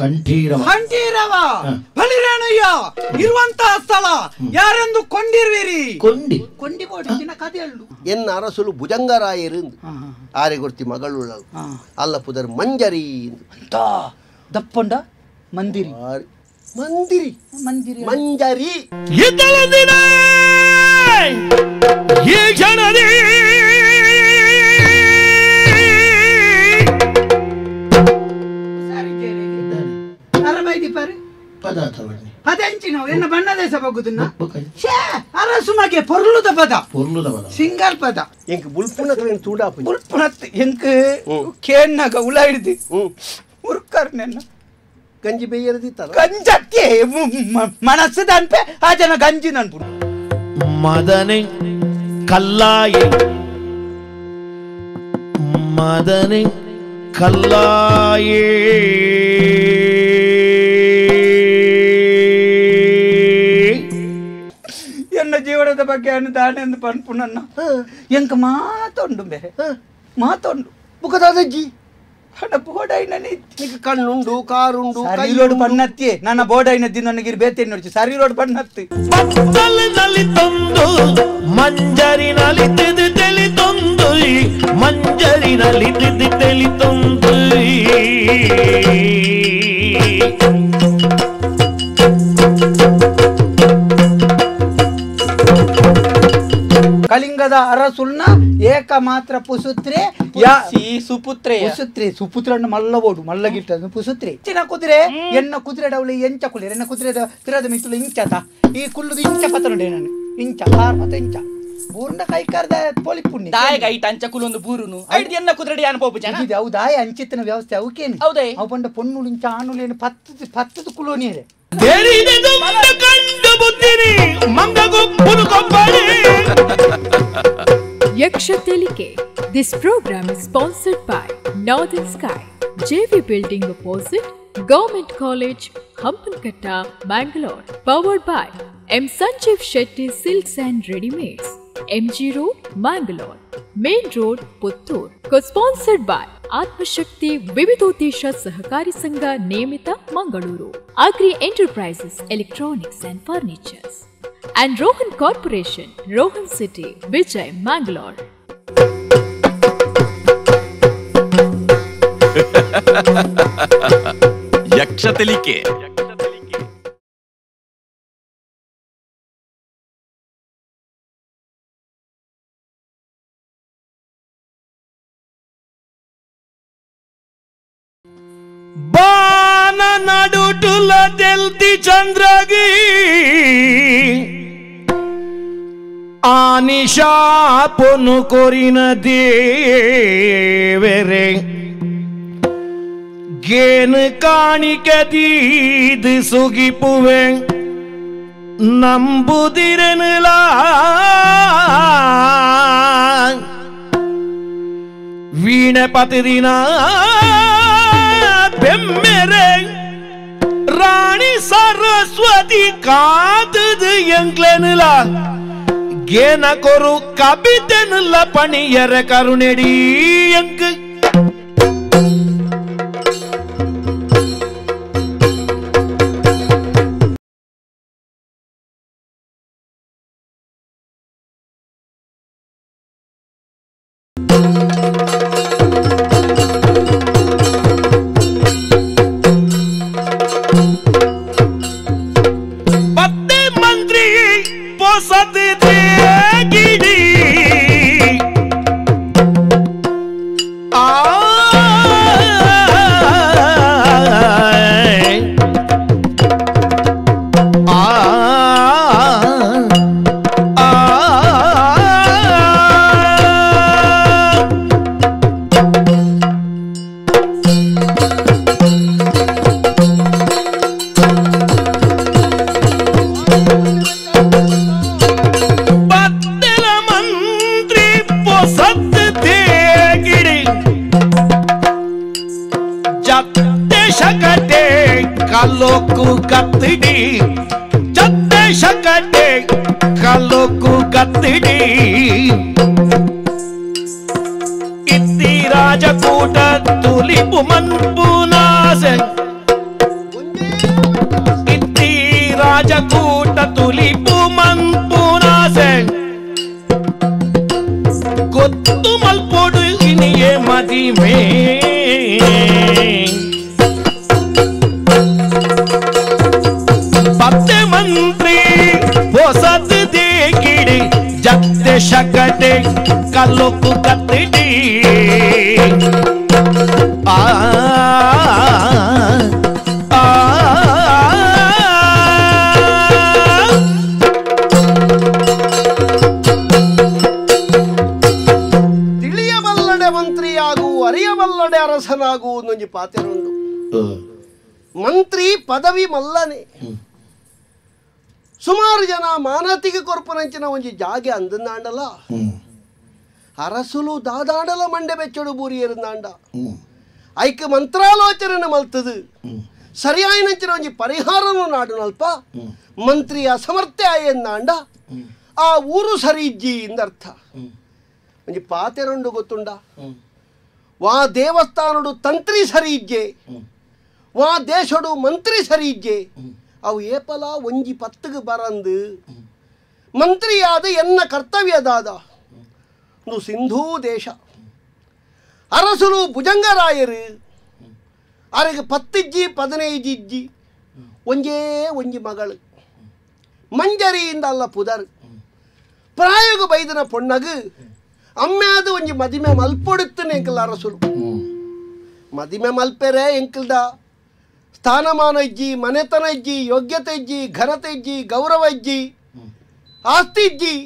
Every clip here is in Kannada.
ಕಂಠೀರವ ಬಲಿರೇಣಯ್ಯ ಇರುವಂತಹ ಸ್ಥಳ ಯಾರೆಂದು ಕೊಂಡಿರುವಿರಿ? ಕೊಂಡಿಬೋಡಿನ ಕಥೆ ಹೇಳು. ಎನ್ನ ಅರಸುಲು ಭುಜಂಗರಾಯರು ಆರೆಗೊರ್ತಿ ಮಗಳು ಅಲ್ಲ ಪುದರ್ ಮಂಜರಿ ದಪ್ಪಂಡ ಮಂದಿರಿ ಮಂದಿರಿ ಮಂದಿರಿ ಮಂಜರಿ ಈ ಕ್ಷಣದಿ ಪದಂಚಿನವು ಎನ್ನ ಬಣ್ಣದೇಶ ಬಗ್ಗುದನ್ನ ಅರಸುಮಗೆ ಪೊರ್ಲುದ ಪದ ಸಿಂಗಲ್ ಪದ ಎಂಕ್ ಬುಲ್ಪುನ ತೂಡಾಪ ಬುಲ್ಪುನತ್ ಎಂಕ್ ಕೇನ್ನಾಗ ಉಳ ಹಿಡಿದು ಮುರ್ಕರ್ ನೆನ್ನ ಗಂಜಿ ಬೇಯರದಿತ್ತಲ್ಲ ಗಂಜಕ್ಕೆ ಮನಸ್ಸದ ಅನ್ಪೆ ಆ ಜನ ಗಂಜಿ ನನ್ಪು ಮದನೆ ಕಲ್ಲಾಯಿ ಮದನೆ ಕಲ್ಲಾಯೇ ಎನ್ನ ಜೀವನದ ಬಗ್ಗೆ ಅನ್ನದಾನೆಂದು ಪನ್ಪು ನನ್ನ ಎಂಕ ಮಾತೊಂಡು ಬೇರೆ ಮಾತೊಂಡು ಮುಖದಾದಜ್ಜಿ ಹಣ ಬೋಡಾಯಿನ ಕಣ್ಣುಂಡು ಕಾರುಂಡು ರೋಡ್ ಬಣ್ಣತ್ತಿ ನನ್ನ ಬೋಡಾಯಿನದ್ದಿ ನನಗೆ ಬೇತೆ ನೋಡಿ ಸರಿ ರೋಡ್ ಬಣ್ಣತ್ತಿ ಪತ್ತಲಿನಲ್ಲಿ ತಂದು ಮಂಜರಿನಲ್ಲಿ ತಿದ್ದು ತೆಲಿ ತಂದು ಮಂಜರಿನಲ್ಲಿ ತಿದ್ದು ತೆಲಿ ತಂದು ಕಲಿಂಗದ ಅರಸುಲ್ನ ಏಕ ಮಾತ್ರ ಪುಸುತ್ರೆ ಸುಪುತ್ರ ಮಲ್ಲಬೋಡು ಮಲ್ಲಗಿಟ್ಟ ಪುಸುತ್ರೆ ಚಿನ್ನ ಕುದುರೆ ಎನ್ನ ಕುದುರೆ ಡೌಲಿ ಎಂಚ ಕುಳಿರ ಎನ್ನ ಕುದುರೆ ತಿರದ ಮಿತ್ತಲು ಇಂಚತ ಈ ಕುಲ್ಲುದು ಇಂಚ ಪತ ನೋಡಿ ನಾನು ಇಂಚ ಮತ ಇಂಚ ಬೂರ್ನ ಕೈ ಕರ್ದ ಪೋಲಿ ಪುಣ್ಯ ದಾಯಗ ಐಟ ಅಂಚ ಕುಲೊಂದು ಬೂರುನು ಐದು ಎನ್ನ ಕುದುರೆ ಅನುಭವ ಜನ ಇದು ಅವು ದಾಯ ಅಂಚಿತ್ತಿನ ವ್ಯವಸ್ಥೆ ಅವಕೇನು ಹೌದೇ ಅವು ಬಂದ ಪೊಣ್ಣುಳು ಇಂಚ ಆಣುಳು ಏನು ಪತ್ತದ ಕುಲೋನಿಯರೆ Yakshathelike. This program is sponsored by Northern Sky, JV Building opposite Government College, Hampankata, Bangalore. Powered by M. Sanjeev Shetty Silks and Readymades, MG Road, Bangalore. Main Road, Puttur. Co-sponsored by Atmashakti Vividotesha Sahakari Sangha Niyamita, Mangaluru. Agri Enterprises, Electronics and Furnitures. And Rohan Corporation, Rohan City, Vijay, Mangalore. Yakshathelike. ಬಾನ ನಡುಟುಲ ತೆಲ್ತಿ Chandragi ಆನಿಶಾ ಪೊನು ಕೊರಿನ ದೇವರೆ ಗೇನು ಕಾಣಿಕದೀದು ಸುಗಿಪುವೆ ನಂಬುದಿರನುಲ ವೀಣೆ ಪತಿದಿನ ಬೆಮ್ಮೆರೆ ರಾಣಿ ಸರಸ್ವತಿ ಕಾದದು ಎಂಗ್ಲೆನುಲ ಗೇನ ಕೊರು ಕಬಿತೆನುಲ್ಲ ಪಣಿಯರ ಕರುಣೆಡಿ ಎಂಗ್ ಕಲ್ಲೋಕು ಕತ್ತಿಡಿ ಚತ್ತೆ ಶಕಟೆ ಕಲ್ಲೋಕು ಕತ್ತಿಡಿ ಇತ್ತಿ ರಾಜಕೂಟ ತುಲಿಪು ಮನ್ಪುನಾಸೆ ಕೂಟ ತುಲಿಪು ಮಂಪುನಾಸೆ ಗೊತ್ತು ಮಲ್ಪೊಡು ಇನಿಯೇ ಮದಿಮೆ ಪತ್ತೆ ಮಂತ್ರಿ ಹೊಸದ್ ದೇಗಿಡಿ ಜತ್ತೆ ಶಕಟೆ ಕಲ್ಲೊಕ್ಕು ಕತ್ತಿಡಿ ಆ ತಿಳಿಯಬಲ್ಲಡೆ ಮಂತ್ರಿಯಾಗು ಅರಿಯಬಲ್ಲಡೆ ಅರಸನಾಗು ನೊಂಜಿ ಪಾತೆರುಂಡು. ಮಂತ್ರಿ ಪದವಿ ಮಲ್ಲನೆ ಸುಮಾರು ಜನ ಮಾನತಿಗೆ ಕೊರ್ಪನಂಚಿನ ಒಂಜಿ ಜಾಗೆ ಅಂದಂದಾಂಡಲ ಅರಸುಲು ದಾದಾಂಡಲ ಮಂಡೆ ಬೆಚ್ಚಡು ಬೂರಿ ಇರುಂದಾಂಡ ಐಕೆ ಮಂತ್ರಾಲೋಚನೆ ಮಲ್ತದು ಸರಿಯಾಯಿನಂಚಿನ ಒಂಜಿ ಪರಿಹಾರನು ನಾಡು ನಲ್ಪ ಮಂತ್ರಿ ಅಸಮರ್ಥ್ಯ ಆಯಂದಾಂಡ ಆ ಊರು ಸರಿ ಇಜ್ಜಿ ಇಂದರ್ಥ ಒಂಜಿ ಪಾತೆರುಂಡು ಗೊತ್ತುಂಡ ವಾ ದೇವಸ್ಥಾನಡು ತಂತ್ರಿ ಸರಿ ಇಜ್ಜೆ ವಾ ದೇಶಡು ಮಂತ್ರಿ ಸರಿ ಇಜ್ಜೆ ಅವು ಏಪಲ ಒಂಜಿ ಪತ್ತಗೆ ಬರಂದು ಮಂತ್ರಿಯಾದ ಎನ್ನ ಕರ್ತವ್ಯದಾದ ಸಿಂಧೂ ದೇಶ ಅರಸರು ಭುಜಂಗರಾಯರು ಅವರಿಗೆ 10 ಇಜ್ಜಿ 15 ಇಜ್ಜಿ ಒಂಜೇ ಒಂಜಿ ಮಗಳು ಮಂಜರಿಯಿಂದ ಅಲ್ಲ ಪುದರ್ ಪ್ರಾಯೋಗ ಬೈದನ ಪೊಣ್ಣಗು ಅಮ್ಮ್ಯಾದ ಒಂಜಿ ಮದಿಮೆ ಮಲ್ಪೊಡುತ್ತನೆ ಎಂಕಲ್ ಅರಸರು ಮದಿಮೆ ಮಲ್ಪೆರೆ ಎಂಕಲ್ದ ಸ್ಥಾನಮಾನ ಇಜ್ಜಿ ಮನೆತನ ಇಜ್ಜಿ ಯೋಗ್ಯತೆ ಇಜ್ಜಿ ಘನತೆ ಇಜ್ಜಿ ಗೌರವ ಇಜ್ಜಿ ಆಸ್ತಿ ಇಜ್ಜಿ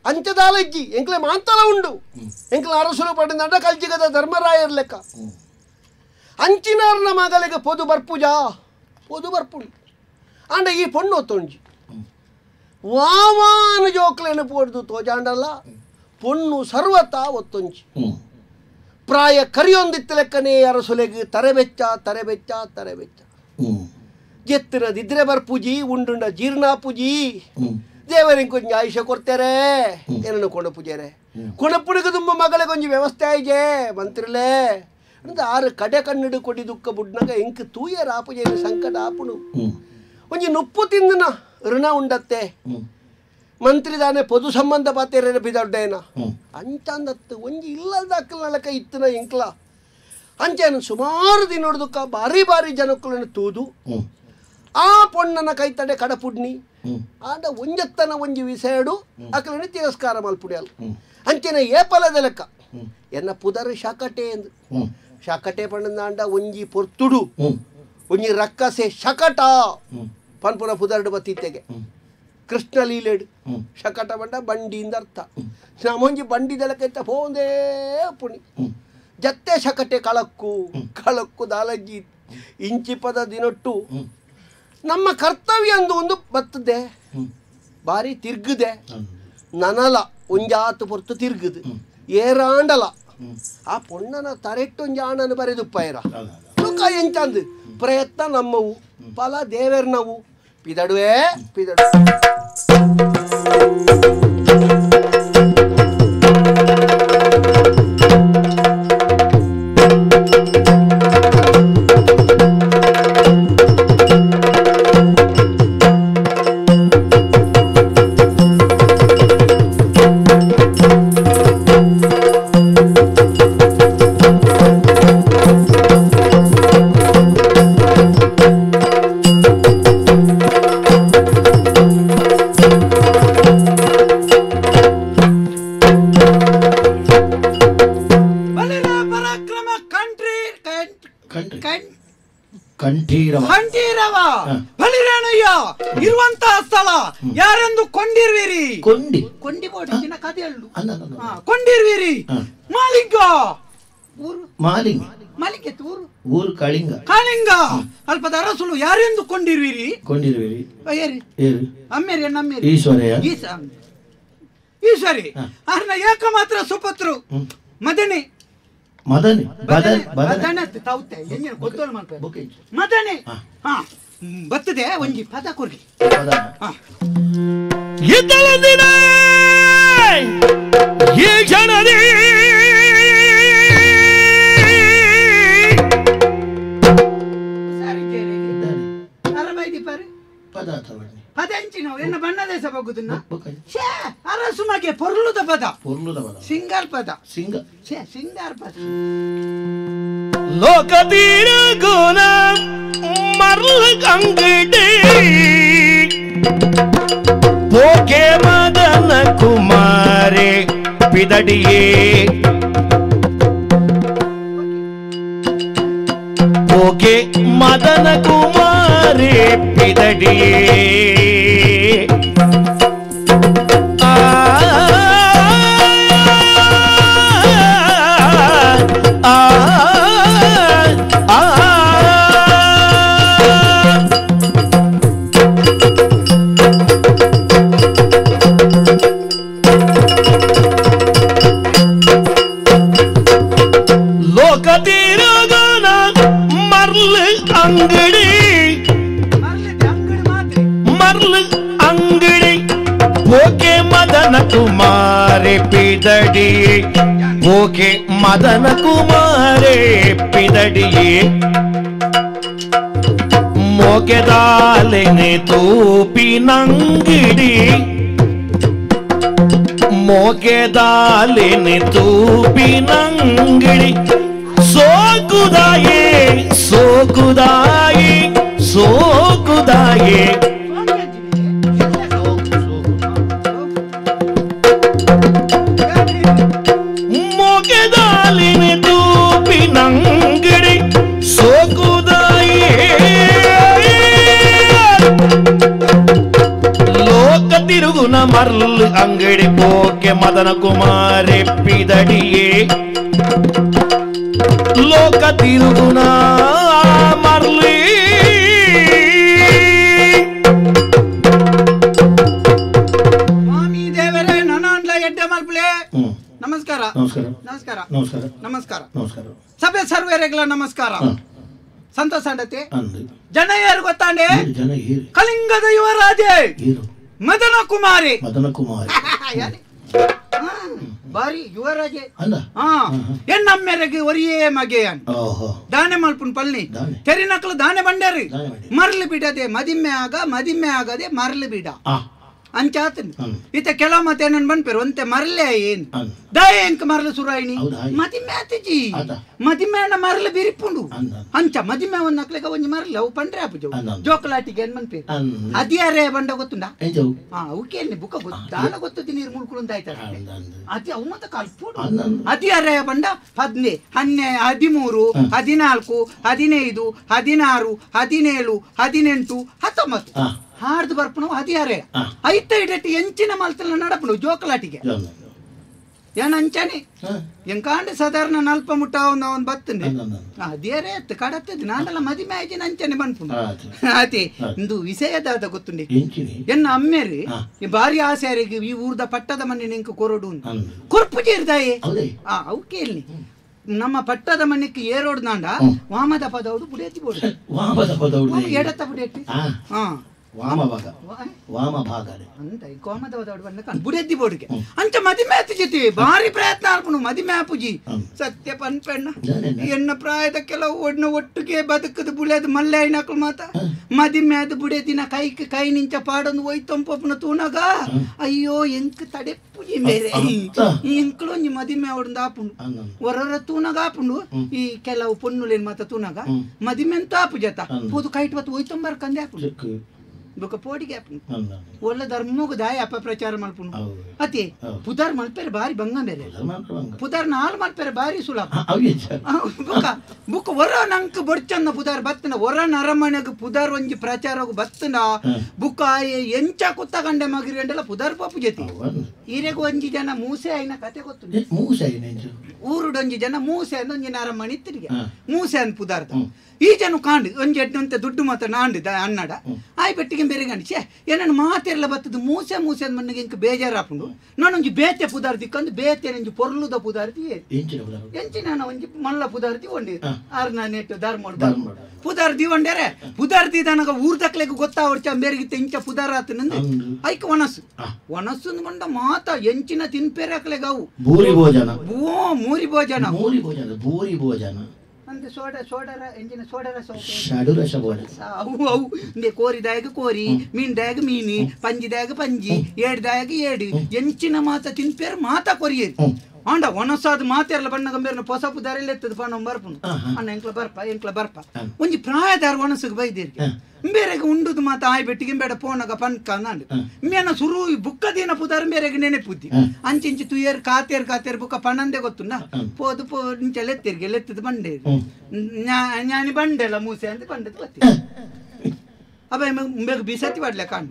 ಅಂಚದಾಲ ಇಜ್ಜಿ ಎಂಕ್ಲೆ ಮಾಂತಲ ಉಂಡು ಎಂಕ್ಲ ಅರಸರು ಪಡೆದಂಡ ಕಲ್ಜಿಗದ ಧರ್ಮರಾಯರ್ ಲೆಕ್ಕ ಅಂಚಿನಾರ್ನ ಮಗಳಿಗೆ ಪೊದು ಬರ್ಪುಜಾ ಪೊದು ಬರ್ಪುಂಡು ಅಂಡ ಈ ಪೊಣ್ಣು ಒತ್ತೊಂಜಿ ವಾಮಾನ ಜೋಕ್ಲೆನ ಪೋಡ್ದು ತೋಜಾಂಡಲ್ಲ ಪೊಣ್ಣು ಸರ್ವತ ಒತ್ತೊಂಜಿ ಪ್ರಾಯ ಕರಿಯೊಂದಿತ್ತ ಲೆಕ್ಕನೇ ಅರಸುಲೆಗೆ ತರೆಬೆಚ್ಚ ತರೆಬೆಚ್ಚ ತರೆಬೆಚ್ಚ ಎತ್ತಿನದಿದ್ರೆ ಬರ್ಪುಜಿ ಉಂಡುಂಡ ಜೀರ್ಣಾಪುಜಿ ದೇವರಿಗೆ ಕೊಂಚ ಆಯುಷ ಕೊಡ್ತಾರೆ ಏನನ್ನು ಕೊಣಪುಜೇರೆ ಕೊಣಪುಣಿಗೆ ತುಂಬ ಮಗಳಿಗೆ ಕೊಂಚ ವ್ಯವಸ್ಥೆ ಆಯ್ಜೆ ಮಂತ್ರಿಲೇ ಅಂತ 6 ಕಡೆ ಕಣ್ಣಿಡು ಕೊಡಿ ದುಃಖ ಬುಡ್ನಾಗ ಇಂಕ್ ತೂಯ ರಾಪುಜೇನು ಸಂಕಟ ಆಪುಣು ಒಂಜಿ ನುಪ್ಪು ತಿಂದನ ಋಣ ಉಂಡತ್ತೆ ಮಂತ್ರಿ ದಾನೆ ಪೊದು ಸಂಬಂಧ ಪಾತೇರ ಬಿದೊಡ್ಡೇನ ಅಂಚಂದತ್ತು ಒಂಜಿ ಇಲ್ಲದ ಅಕ್ಕಲ್ನಲಕ ಇತ್ತನ ಇಂಕ್ಲ ಅಂಚೇನು ಸುಮಾರು ದಿನ ನೋಡ್ದುಕ್ಕ ಬಾರಿ ಬಾರಿ ಜನಕ್ಕಳನ್ನು ತೂದು ಆ ಪೊಣ್ಣನ ಕೈತಡೆ ಕಡಪುಡ್ನಿ ಆಂಡ ಒಂಜತ್ತನ ಒಂಜಿ ವಿಸೇಡು ಅಕ್ಕಲನ್ನು ತಿರಸ್ಕಾರ ಮಲ್ಪುಡಿಯಲ್ಲ ಅಂಚೆನ ಏಪಲದ ಲೆಕ್ಕ ಎನ್ನ ಪುದರ್ ಶಕಟೆ ಎಂದು ಶಕಟೆ ಪಣ್ಣಂದಾಂಡ ಒಂಜಿ ಪೊರ್ತುಡು ಒಂಜಿ ರಕ್ಕಸೆ ಶಕಟ ಪನ್ಪುನ ಪುದರ್ಡು ಬತ್ತಿತ್ತೆಗೆ ಕೃಷ್ಣ ಲೀಲೆಡು ಶಕಟ ಬಂಡ ಬಂಡಿಯಿಂದ ಅರ್ಥ ನಮೊಂಜಿ ಬಂಡಿದೆಲಕೈತ ಹೋಂದೇ ಪುಣಿ ಜತ್ತೆ ಶಕಟೆ ಕಳಕ್ಕು ಕಳಕ್ಕು ದಾಲಜ್ಜಿ ಇಂಚಿ ಪದ ದಿನೊಟ್ಟು ನಮ್ಮ ಕರ್ತವ್ಯ ಅಂದು ಒಂದು ಬತ್ತದೆ ಬಾರಿ ತಿರ್ಗದೆ ನನಲ ಒಂಜಾತು ಪೊರ್ತು ತಿರ್ಗದು ಏರಾಂಡಲ ಆ ಪೊಣ್ಣನ ತರೆಟ್ಟೊಂಜಿ ಆಣನು ಬರೆದು ಪೈರ ತೂಕ ಎಂಚಂದು ಪ್ರಯತ್ನ ನಮ್ಮವು ಫಲ ದೇವೇರ್ನವು ಪಿದಡುವೆ ಪಿದಡು ಕಂಠೀರವ ಬಲಿರೇಣಯ್ಯ ಇರುವಂತಹ ಸ್ಥಳ ಯಾರೆಂದು ಕೊಂಡಿರ್ವಿರಿ ಕೊಂಡಿ ಬೋಡಿನ ಕಥೆ ಹೇಳು ಕೊಂಡಿರ್ವಿರಿ ಮಾಲಿಂಗ ಊರು ಮಾಲಿಂಗ ಊರು ಕಾಳಿಂಗ ಅಲ್ಪದ ಅರಸುಲು ಯಾರೆಂದು ಕೊಂಡಿರ್ವಿರಿ ಅಮ್ಮೇರಿ ನಮ್ಮೇರಿ ಈಶ್ವರಿ ಅರ್ನ ಏಕ ಮಾತ್ರ ಸುಪತ್ರು ಮದನೆ ಮದನೆ ಬರ್ತದೆ ಒಂಜಿ ಪದ ಕೊಡ್ರಿ ಇದ್ದಲ ದಿನ ಈ ಕ್ಷಣದಿ ಪದ ಪದ ಪೊರ್ಲುದ ಪದ ಸಿಂಗಲ್ ಪದ ಸಿಂಗಾರ ಪದ ಲೋಕ ತಿರುಗುನ ಮರ್ಲ ಅಂಗಡಿ ಪೋಕೆ ಮದನ ಕುಮಾರೆ ಪಿದಡಿಯೇ ಪೋಕೆ ಮದನ ಕುಮಾರೆ ಪಿದಡಿಯೇ ಲೋಕ ತಿರುಗನ ಮರ್ಲ ಅಂಗಡಿ ಮರ್ಲ ಅಂಗಡಿ ಪೋಕೆ ಮದನ ಕುಮಾರೆ ಪಿದಡಿ ಪೋಕೆ ಮದನ ಕುಮಾರೆ ಪಿದಡಿಯೇ ಮೋಕೆದಾಲೆನೆ ತೂಪಿನಂಗಿಡಿ ಮೋಕೆದಾಲೆನೆ ತೂಪಿನಂಗಿಡಿ ಸೋಕುದಾಯೇ ಸೋಕುದಾಯೇ ಸೋಕುದಾಯೇ ಮೋಕೆದಾಲೆನೆ ತೂಪಿನಂಗಿಡಿ ಸೋಕುದಾಯೇ ಲೋಕ ತಿರುಗುನ ಮರ್ಲ್ ಅಂಗಡಿ ಪೋಕೆ ಮದನ ಕುಮಾರೆ ಪಿದಡಿಯೇ ಲೋಕ ತಿರುಗುನ ಮರ್ಲಿ ಸ್ವಾಮಿ ದೇವರೇ ನನ್ನ ಎಡ್ಡೆ ಮಲ್ಪಲೆ ನಮಸ್ಕಾರ ನಮಸ್ಕಾರ ನಮಸ್ಕಾರ ನಮಸ್ಕಾರ ನಮಸ್ಕಾರ ನಮಸ್ಕಾರ ಸಭೆ ಸರ್ವೇರೆಗಳ ನಮಸ್ಕಾರ ಸಂತೋಷ ಅಂಡತೆ ಅಂದು ಜನ ಯಾರು ಗೊತ್ತಾಂಡೆ ಜನ ಹೀರು ಕಲಿಂಗದ ಯುವರಾಜೆ ಹೀರು ಮದನ ಕುಮಾರಿ ಮದನ ಕುಮಾರಿ ಯಾನೆ? ಬಾರಿ ಯುವರಾಜೆ ಅಲ್ಲ ಎನ್ನಮ್ಮೆರೆಗೆ ಒರಿಯೇ ಮಗೆ ಓಹೋ ದಾನೆ ಮಲ್ಪುನ್ ಪಲ್ನಿ ದಾನೆ. ತೆರಿನಕ್ಲು ದಾನೆ ಬಂಡೇರಿ ದಾನೆ ಬಂಡೇರಿ. ಮರ್ಲಿ ಬಿಡದೆ ಮದಿಮ್ಮೆ ಆಗದೆ ಮರ್ಲಿ ಬಿಡ ಆ ಅಂಚಾತನ್ ಇತ ಕೆಲ ಮತ್ತೆ ನನ್ ಬಂದ್ಪೇರು ಒಂತೆ ಮರ್ಲೆ ಏನ್ ದಯ ಎಂಕ ಮರ್ಲು ಸುರಾಯಿನಿ ಹೌದಾ? ಮದಿಮ್ಮೆ ಆತಿಜಿ ಅದ. ಮದಿಮ್ಮೆ ಅಣ್ಣ ಮರ್ಲು ಬಿರಿಪುಂಡು ಅಂದ. ಅಂಚ ಮದಿಮ್ಮೆ ಒಂದ್ ನಕ್ಲೆಗ ಒಂಜಿ ಮರ್ಲೆ ಅವು ಪಂಡ್ರೆ ಆಪುಜು ಅಂದ. ಜೋಕಲಾಟಿಗೆ ಏನ್ ಬಂದ್ಪೇರು ಅಂದ. ಅದಿಯಾರೆ ಬಂಡ ಗೊತ್ತುಂಡ ಎಂಜವು ಅವಕ್ಕೆ ಬುಕ್ಕ ದಾನ ಗೊತ್ತತಿ ನೀರು ಮುಳ್ಕೊಂಡು ಅಂತ ಆಯ್ತಾರೆ ಅಂದ ಅಂದ ಅದಿ ಅವು ಮತ್ತೆ ಕಲ್ಪೋಡು ಅಂದ. ಅದಿಯಾರೆ ಬಂಡ 13 13 14 15 16 17 18 19 ಆ ಹಾಡ್ದು ಬರ್ಪುಣ ಹದಿಯಾರೆ ಐತ ಇಡಟ್ಟಿ ಎಂಚಿನ ಮಲ್ತಲ ನಡಪುಣ ಜೋಕಲಾಟಿಗೆ ಜನ ಏನ್ ಅಂಚಾನೆ ಎಂಕಾಂಡೆ ಸಾಧಾರಣ ನಲ್ಪ ಮುಟ್ಟ ಒಂದ್ ಬತ್ತಂಡೆ ಅಂದ ಅದೇರೆ ಎತ್ತು ಕಡತ್ತದ ನಾನೆಲ್ಲ ಮದಿಮೆ ಆಯ್ತು ಅಂಚಾನೆ ಬಂದ್ಪುಣ ಆತು ಆತಿ ಇಂದು ವಿಷಯದಾದ ಗೊತ್ತುಂಡೆ ಎಂಚಿನಿ ಎನ್ನ ಅಮ್ಮೇರಿ ಬಾರಿ ಆಸೆಯಾರಿಗೆ ಈ ಊರ್ದ ಪಟ್ಟದ ಮನೆ ನಿಂಕ ಕೊರಡು ಅಂದ ಕೊರ್ಪು ಜೀರ್ದಾಯೆ ಹೌದೇ ಅವು ಕೇಳಿ ನಮ್ಮ ಪಟ್ಟದ ಮನೆಗೆ ಏರೋಡ್ ನಾಂಡ ವಾಮದ ಪದೌಡು ಬುಡೇತಿ ಬೋಡು ವಾಮದ ಪದೌಡು ಎಡತ್ತ ಬುಡೇತಿ ಹಾ ವಾಮ ಭಾಗ ವಾಮ ಭಾಗ ಅಂತ ಕೋಮದ ಪದೌಡು ಬಂದ ಬುಡೇತಿ ಬೋಡಿಗೆ ಅಂಚ ಮದಿಮೆ ಜೊತೆ ಭಾರಿ ಪ್ರಯತ್ನ ಆರ್ಪುನು ಮದಿಮೆ ಆಪುಜಿ ಸತ್ಯ ಪನ್ಪೆಣ್ಣ ಎನ್ನ ಪ್ರಾಯದ ಕೆಲವು ಒಡ್ನ ಒಟ್ಟಿಗೆ ಬದುಕದ ಬುಳೆದು ಮಲ್ಲೆ ಐನಕ್ಳು ಮಾತ ಮದಿಮೆ ಅದು ಬುಡೇತಿನ ಕೈ ನಿಂಚ ಪಾಡೊಂದು ಒಯ್ತೊಂಪನ ತೂನಗ ಅಯ್ಯೋ ಎಂಕ್ ತಡೆ ಪುಜಿ ಮೇರೆ ಎಂಕ್ಳು ಒಂಜಿ ಮದಿಮೆ ಅವಡ್ದು ಆಪುಂಡು ಹೊರರ ತೂನಗ ಆಪುಂಡು ಈ ಕೆಲವು ಪೊನ್ನುಲೇನ್ ಮಾತ ತೂನಗ ಮದಿಮೆ ಅಂತ ಆಪುಜತ ಪೋದು ಕೈಟ್ ಬತ್ತು ಒಯ್ತೊಂಬರ್ಕಂದೆ ಆಪುಂಡು ಬೊಕ ಪೋಡಿಗೆ ಆಪುಂಡು ಒಳ್ಳೆ ಧರ್ಮಗ ದಾಯ ಅಪಪ್ರಚಾರ ಮಲ್ಪುಂಡು ಅತಿ ಪುದಾರ್ ಮಲ್ಪೆರೆ ಬಾರಿ ಬಂಗ ಬೇರೆ ಪುದಾರ್ ನಾಲ್ ಮಲ್ಪೆರೆ ಬಾರಿ ಸುಲಭ ಬುಕ್ಕ ಬುಕ್ಕ ಹೊರ ನಂಕ್ ಬೊಡ್ಚನ್ನ ಪುದಾರ್ ಬತ್ತನ ಹೊರ ನರಮನೆಗ ಪುದಾರ್ ಒಂಜಿ ಪ್ರಚಾರ ಬತ್ತನ ಬುಕ್ಕ ಎಂಚ ಕುತ್ತಗಂಡೆ ಮಗಿರಿ ಅಂಡೆಲ್ಲ ಪುದಾರ್ ಪಾಪು ಜೊತೆ ಈರೆಗ ಒಂಜಿ ಜನ ಮೂಸೆ ಆಯ್ನ ಕತೆ ಗೊತ್ತು ಊರುಡೊಂಜಿ ಜನ ಮೂಸೆ ಅಂದ ಒಂಜಿ ನರಮಣಿ ತಿರುಗಿ ಮೂಸೆ ಅಂದ್ ಪುದಾರ್ದ ಈ ಜನ ಕಾಂಡು ಒಂಜಿ ಎಡ್ಡಂತೆ ದುಡ್ಡು ಮಾತ ನಾಂಡು ಅನ್ನಡ ಆಯ್ ಬೆಟ್ಟಿಗೆ ಬೇರೆ ಗಂಡು ಛೇ ಏನನ್ನು ಮಾತೆಲ್ಲ ಬತ್ತದು ಮೂಸೆ ಮೂಸೆ ಅಂದ್ ಮಣ್ಣಿಗೆ ಇಂಕ ಬೇಜಾರು ಹಾಕೊಂಡು ನಾನೊಂಜಿ ಬೇತೆ ಪುದಾರ್ ದಿಕ್ಕಂದು ಬೇತೆ ನಂಜಿ ಪೊರ್ಲುದ ಪುದಾರ್ತಿ ಎಂಚಿನ ಒಂಜಿ ಮಲ್ಲ ಪುದಾರ್ತಿ ಒಂಡಿ ಆರ್ನ ನೆಟ್ಟು ಧರ್ಮ ಪುದಾರ್ ದಿವಂಡೇರೆ ಪುದಾರ್ ದಿದನಗ ಊರ್ದಕ್ಲೆಗ್ ಗೊತ್ತಾವಡ್ಚ ಬೇರೆಗಿತ್ತ ಇಂಚ ಪುದಾರ್ ಆತ ನಂದು ಐಕ ಒಣಸು ಮಂಡ ಮಾತ ಎಂಚಿನ ತಿನ್ಪೇರೆ ಹಾಕ್ಲೆಗ ಅವು ಭೂರಿ ಭೋಜನ ಮೂರಿ ಭೋಜನ ಭೂರಿ ಭೋಜನ ಭೂರಿ ಭೋಜನ ಅಂತ ಎಂಚಿನಂತೆ ಸೋಡರ ಎಂಚಿನ ಸೋಡರ ಷಡು ರಸ ಬೋಡ ಅವು ಅವು ಇಂದೆ ಕೋರಿದಾಯಗ ಕೋರಿ ಮೀನ್ದಾಯಗ ಮೀನಿ ಪಂಜಿದಾಯಗ ಪಂಜಿ ಏಡ್ದಾಯಗ ಏಡು ಎಂಚಿನ ಮಾತ ತಿನ್ಪೇರು ಮಾತಾ ಕೊರಿಯೇರಿ ಆಂಡ ಒಣಸಾದ ಮಾತೆರ್ಲ ಬಣ್ಣ ಗಂಬೇರ್ನ ಪೊಸಪು ದಾರಿಯಲ್ಲಿ ಎತ್ತದ ಪಣ್ಣ ಬರ್ಪುನು ಅಣ್ಣ ಎಂಕ್ಲ ಬರ್ಪ ಒಂಜಿ ಪ್ರಾಯದಾರ ಒಣಸಗ ಬೈದೇರಿ ಬೇರೆಗೆ ಉಂಡುದು ಮಾತ ಆಯ್ ಬೆಟ್ಟಿಗೆ ಬೇಡ ಪೋನಗ ಪನ್ಕ ಅಂದು ಮೇನ ಸುರು ಬುಕ್ಕದಿನ ಪುದಾರ ಬೇರೆಗೆ ನೆನೆಪುದ್ದಿ ಅಂಚಿಂಚಿ ತುಯರ್ ಕಾತೇರ್ ಬುಕ್ಕ ಪಣ್ಣಂದೆ ಗೊತ್ತುಂಡ ಪೋದು ಇಂಚ ಲೆತ್ತಿರ್ಗೆ ಲೆತ್ತದ ಬಂಡೆ ஞானி ಬಂಡೆಲ್ಲ ಮೂಸೆ ಅಂತ ಬಂಡದ ಗೊತ್ತಿ ಅಬ್ಬ ಬೇಗ ಬಿಸತಿ ಬಾಡ್ಲೆ ಕಾಣ್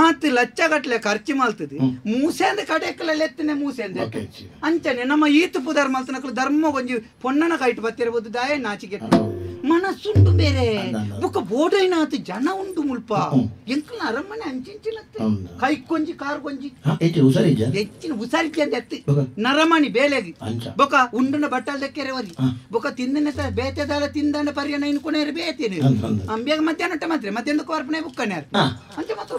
ಆತ ಲಚ್ಚ ಗಟ್ಲೆ ಖರ್ಚು ಮಾಲ್ತದೆ ಮೂಸೆ ಅಂದ ಕಡೆಕಲ್ಲ ಎತ್ತನೆ ಮೂಸೆ ಅಂದ ಅಂಚನೆ ನಮ್ಮ ಈತ ಪುದಾರ ಮಾಲ್ತನಕಲು ಧರ್ಮ ಗೊಂಜಿ ಪೊಣ್ಣನ ಕೈಟ್ ಬತ್ತಿರಬಹುದು ದಾಯ ನಾಚಿಕೆ ಮನಸ್ಸುಂಡು ಬೇರೆ ಬುಕ್ಕ ಬೋಡೈನಾತು ಜನ ಉಂಡು ಮುಲ್ಪ ಎಂಕಲ್ನ ಅರಮನೆ ಅಂಚಿಂಚಿನತ್ತೆ ಕೈ ಕೊಂಜಿ ಕಾರ್ ಕೊಂಜಿ ಹೆಚ್ಚಿನ ಉಸಾರಿಕೆ ಅಂತ ಎತ್ತಿ ನರಮಣಿ ಬೇಲೆಗಿ ಬೊಕ ಉಂಡನ ಬಟ್ಟಲ್ ದಕ್ಕೆರೆವರಿ ಬೊಕ ತಿಂದನೆ ಬೇತೆದಾಲ ತಿಂದನ ಪರ್ಯನ ಇನ್ಕೊನೇರು ಬೇತೇನೆ ಬೇಗ ಮಧ್ಯಾಹ್ನ ಮಧ್ಯಾಹ್ನ ಕೋರ್ಪಣೆ ಬುಕ್ಕನೆ ಅಂತ ಮಾತ್ರ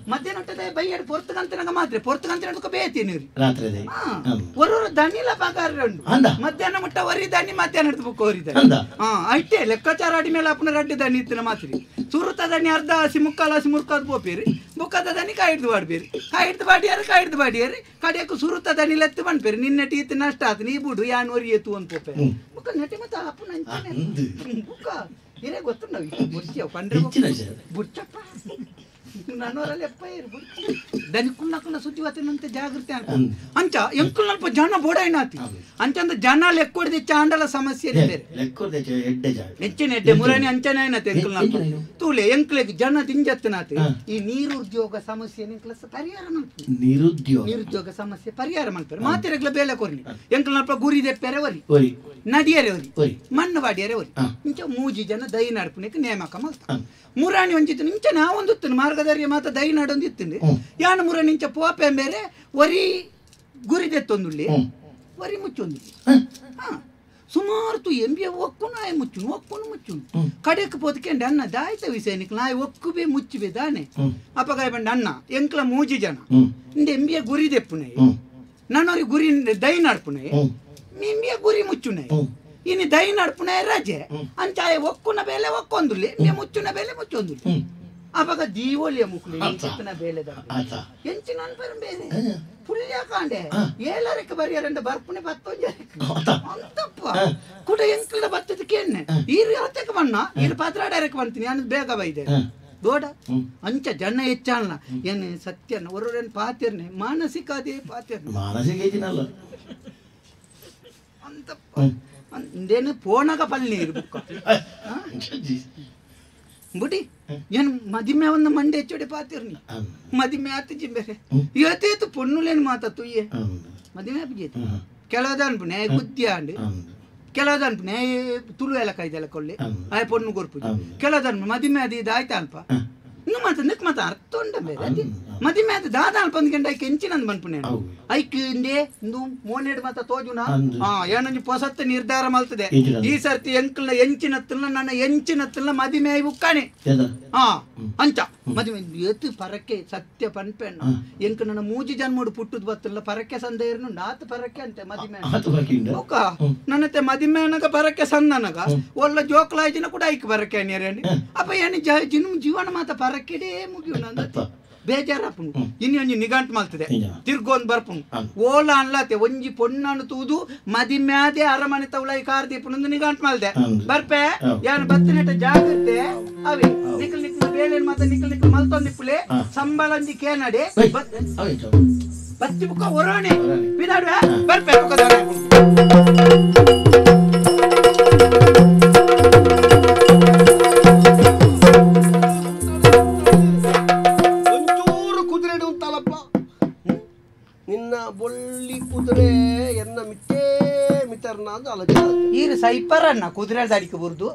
ಮಧ್ಯಾಹ್ನ ಬೈಯಡ್ ಪೊರ್ತಗಂತನಾಗ ಮಾತ್ರ ಪೊರ್ತಗಂತನ ಬೇತೇನೆ ಒರೊರು ದನಿಲ ಪಗಾರ ಉಂಡು ಮಧ್ಯಾಹ್ನ ಮುಟ್ಟ ವರಿ ದನಿ ಮಧ್ಯಾಹ್ನ ಬುಕ್ ವರಿದ ಐತೆ ಲೆಕ್ಕಾಚಾರ ಅಡಿ ಮೇಲೆ ಅಪ್ಪನ ರಡ್ಡಿ ದನಿ ಇತ್ತಿನ ಮಾತ್ರಿ ಸುರುತ ದನಿ ಅರ್ಧ ಹಸಿ ಮುಕ್ಕಾಲು ಹಸಿ ಮುರ್ಕಾದ್ ಬೋಪೇರಿ ಬುಕ್ಕದ ದನಿ ಕಾಯ್ದು ಬಾಡ್ಬೇರಿ ಕಾಯ್ದು ಬಾಡಿಯಾರಿ ಕಡೆಯಕ್ಕೂ ಸುರುತ ದನಿ ಲೆತ್ತು ಬಂದ್ಪೇರಿ ನಿನ್ನೆ ಟೀತ್ ನಷ್ಟ ಆತ ನೀ ಬಿಡು ಯಾನ್ ವರಿ ಎತ್ತು ಅಂತ ಪೋಪೆ ಬುಕ್ಕ ನಟಿ ಮತ್ತೆ ಅಪ್ಪನ ಬುಕ್ಕ ಏನೇ ಗೊತ್ತು ನಾವು ಬುರ್ಚಿಯವ್ ಕಂಡ್ರೆ ಬುರ್ಚಪ್ಪ ನನ್ನವರಲ್ಲಿ ಎಪ್ಪ ದನಿ ಕುಲ್ಲ ಸುದ್ದಿವತ್ತಿನಂತೆ ಜಾಗೃತಿ ಅಂಚ ಎಂಕುಲ್ಪ ಜನ ಬೋಡಾಯ್ನಾತಿ ಅಂಚಂದ ಜನ ಲೆಕ್ಕೊಡ್ದೆ ಚಾಂಡಲ ಸಮಸ್ಯೆ ಹೆಚ್ಚಿನ ಎಡ್ಡೆ ಮುರಾಣಿ ಅಂಚನೆ ಏನತ್ತೆ ಎಂಕುಲ್ನಲ್ಪ ತೂಲೆ ಎಂಕ್ಲೆಗ್ ಜನ ತಿಂಜತ್ತನಾತಿ ಈ ನೀರುದ್ಯೋಗ ಸಮಸ್ಯೆ ಪರಿಹಾರ ಮಾಡ್ತಾರೆ ನಿರುದ್ಯೋಗ ಸಮಸ್ಯೆ ಪರಿಹಾರ ಮಾಡ್ತಾರೆ ಮಾತಿರಗ್ಲ ಬೇಳೆ ಕೊರ್ಲಿ ಎಂಕುಲ್ನಲ್ಪ ಗುರಿ ದೆಪ್ಪೆರೆ ವರಿ ನಡಿಯರೆ ವರಿ ಮಣ್ಣು ಬಾಡಿಯರೆ ವರಿ ಇಂಚ ಮೂಜಿ ಜನ ದೈ ನಡ್ಪುನಕ್ಕೆ ನೇಮಕ ಮಾಡ್ತಾರೆ ಮುರಾಣಿ ಒಂಜಿತ್ತು ಇಂಚ ನಾವೊಂದು ಮಾರ್ಗದರ್ಯ ಮಾತ ದೈ ನಡೊಂದಿತ್ತು ಯಾನು ಮುರಾಣಿ ಇಂಚ ಪೋಪೆ ಬೇರೆ ವರಿ ಗುರಿದೆತ್ತೊಂದುಳ್ಳಿ ವರಿ ಮುಚ್ಚೊಂದು ಸುಮಾರು ತು ಎಂಬಿಯ ಒಕ್ಕು ನಾಯ ಮುಚ್ಚುನು ಕಡೆಕ್ ಪೋದ್ಕೆಂಡೆ ಅನ್ನ ದಾಯ್ತ ವಿಷಯನಿಕ್ ನಾಯಿ ಒಕ್ಕುಬೇ ಮುಚ್ಚಿಬೆ ದಾನೆ ಅಪಗಾಯ ಬಂಡ ಅನ್ನ ಎಂಕ್ಲ ಮೂಜಿ ಜನ ಇಂದೆ ಎಂಬಿಯ ಗುರಿ ದೆಪ್ಪುನೆ ನನ್ನವ್ರಿಗೆ ಗುರಿ ದೈ ನಡ್ಪುನೆ ಎಂಬಿಯ ಗುರಿ ಮುಚ್ಚುನೆ ಇನ್ನು ದೈ ನಡ್ಪುನೆ ರಜೆ ಅಂಚಾಯ ಒಕ್ಕುನ ಬೇಲೆ ಒಕ್ಕೊಂದುಲ್ಲಿ ಮುಚ್ಚುನ ಬೇಲೆ ಮುಚ್ಚೊಂದುಲ್ಲಿ ಅವಾಗ ದೀವೋಲಿಯ ಮುಕ್ಲಿ ಎಂಚಿನ ಬೇಲೆ ಎಂಚಿನ ಅನ್ಪರ ಬೇರೆ ಪುಲ್ಯ ಕಾಂಡೆ ಏಳರಕ್ಕೆ ಬರಿಯಾರಂಡ ಬರ್ಪುನೆ ಅಂತಪ್ಪ ಕೂಡ ಎಂಕಲ ಬತ್ತದಕ್ಕೆ ಎಣ್ಣೆ ಈರು ಹತ್ತಕ್ಕೆ ಬಣ್ಣ ಇಲ್ಲಿ ಪಾತ್ರಾಡಕ್ಕೆ ಬಂತೀನಿ ಅನ್ನೋದು ಬೇಗ ಬೈದೆ ದೊಡ್ಡ ಅಂಚ ಜನ ಹೆಚ್ಚಲ್ಲ ಏನು ಸತ್ಯನ ಹೊರರೇನು ಪಾತಿರ್ನೆ ಮಾನಸಿಕ ಅದೇ ಪಾತಿರ್ನೆ ಅಂತಪ್ಪ ಇಂದೇನು ಪೋಣಗ ಪಲ್ಲಿ ಇರ್ಬೇಕು ಬುಡಿ ಏನು ಮದಿಮೆ ಒಂದು ಮಂಡೆ ಹೆಚ್ಚೋಡೆ ಪಾತಿರ್ನಿ ಮದಿಮೆ ಆತ ಜಿಂಬೇರೆ ಇವತ್ತೇತು ಪೊನ್ನುಲೇನು ಮಾತಾತು ಏ ಮದಿಮೆ ಅಪ್ಪಿಜೇತು ಕೆಲವದ ಅನ್ಪುಣೆ ಗುದ್ದಿ ಆಂಡು ಕೆಲವದ ಅನ್ಪುಣೆ ತುಳು ಎಲ್ಲ ಕೈದೆಲ್ಲ ಕೊಳ್ಳಿ ಆಯ್ ಪೊಣ್ಣು ಗೊರ್ಪುಜಿ ಕೆಲವದ ಅನ್ಪು ಮದಿಮೆ ಅದು ಇದಾಯ್ತಾ ಅಲ್ಪ ಇನ್ನು ಮಾತ ನಿಕ್ ಮಾತ ಅರ್ಥ ಉಂಡ ಬೇರೆ ಅದೇ ಮದಿಮೆ ಅದು ದಾದ ಅಲ್ಪ ಒಂದು ಗಂಟೆ ಐಕೆ ಎಂಚಿನಂದು ಬನ್ಪುಣೆ ಐಕ್ ಇಂಡೆ ಇಂದು ಮೋನೆಡ್ ಮಾತ ತೋಜುನ ಏನಂಜಿ ಪೊಸತ್ತ ನಿರ್ಧಾರ ಮಲ್ತದೆ ಈ ಸರ್ತಿ ಎಂಕಲ್ನ ಎಂಚಿನತ್ತಲ್ಲ ನನ್ನ ಎಂಚಿನತ್ತಲ್ಲ ಮದಿಮೆ ಉಕ್ಕಾಣೆ ಅಂಚ ಮದಿಮೆ ಎತ್ತು ಪರಕ್ಕೆ ಸತ್ಯ ಪನ್ಪೆಣ್ಣ ಎಂಕ ನನ್ನ ಮೂಜಿ ಜನ್ಮೋಡು ಪುಟ್ಟದ್ ಬತ್ತಲ್ಲ ಪರಕ್ಕೆ ಸಂದೇರ್ನು ನಾತ್ ಪರಕ್ಕೆ ಅಂತೆ ಮದಿಮೆ ನನ್ನತ್ತೆ ಮದಿಮೆ ಅನ್ನಗ ಪರಕ್ಕೆ ಸಂದನಗ ಒಳ್ಳ ಜೋಕ್ಲಾಯ್ಜಿನ ಕೂಡ ಐಕ್ ಪರಕ್ಕೆ ಅನ್ಯರೇಣಿ ಅಪ್ಪ ಏನು ಜೀವನ ಮಾತ ಪರಕ್ಕೆಡೇ ಮುಗಿಯೋಣ ಅಂದ ಬೇಜಾರಪ್ಪನು ಇನ್ನೊಂಜಿ ನಿಗಾಂಟ್ ಮಾಡ್ತದೆ ತಿರ್ಗೊಂದ್ ಬರ್ಪುನು ಓಲ ಅನ್ಲತೆ ಒಂಜಿ ಪೊಣ್ಣನ್ನು ತೂದು ಮದಿಮ್ಯಾದೆ ಅರಮನೆ ತವಲೈ ಕಾರ್ದೀಪನೊಂದು ನಿಗಾಂಟ್ ಮಾಡ್ದೆ ಬರ್ಪೆ ಯಾನು ಬತ್ತಿನಟ ಜಾಗ್ರತೆ ಅವಿ ನಿಕಲ್ ಬೇಳೆ ಮಾತ ನಿಕಲ್ ಮಲ್ತೊಂದಿಪ್ಪುಲೆ ಸಂಬಳಂಜಿ ಕೇನಡೆ ಬತ್ತಿ ಬುಕ್ಕ ಹೊರೋಣೆ ಬಿದಾಡ್ವೆ ಬರ್ಪೆ ನಿನ್ನ ಬೊಳ್ಳಿ ಕುದುರೆ ಎನ್ನ ಮಿಟ್ಟೇ ಮಿಟರ್ನ ಈರು ಸೈಪರನ್ನ ಕುದುರೆ ದಾಡಿಕೆ ಬುರ್ದು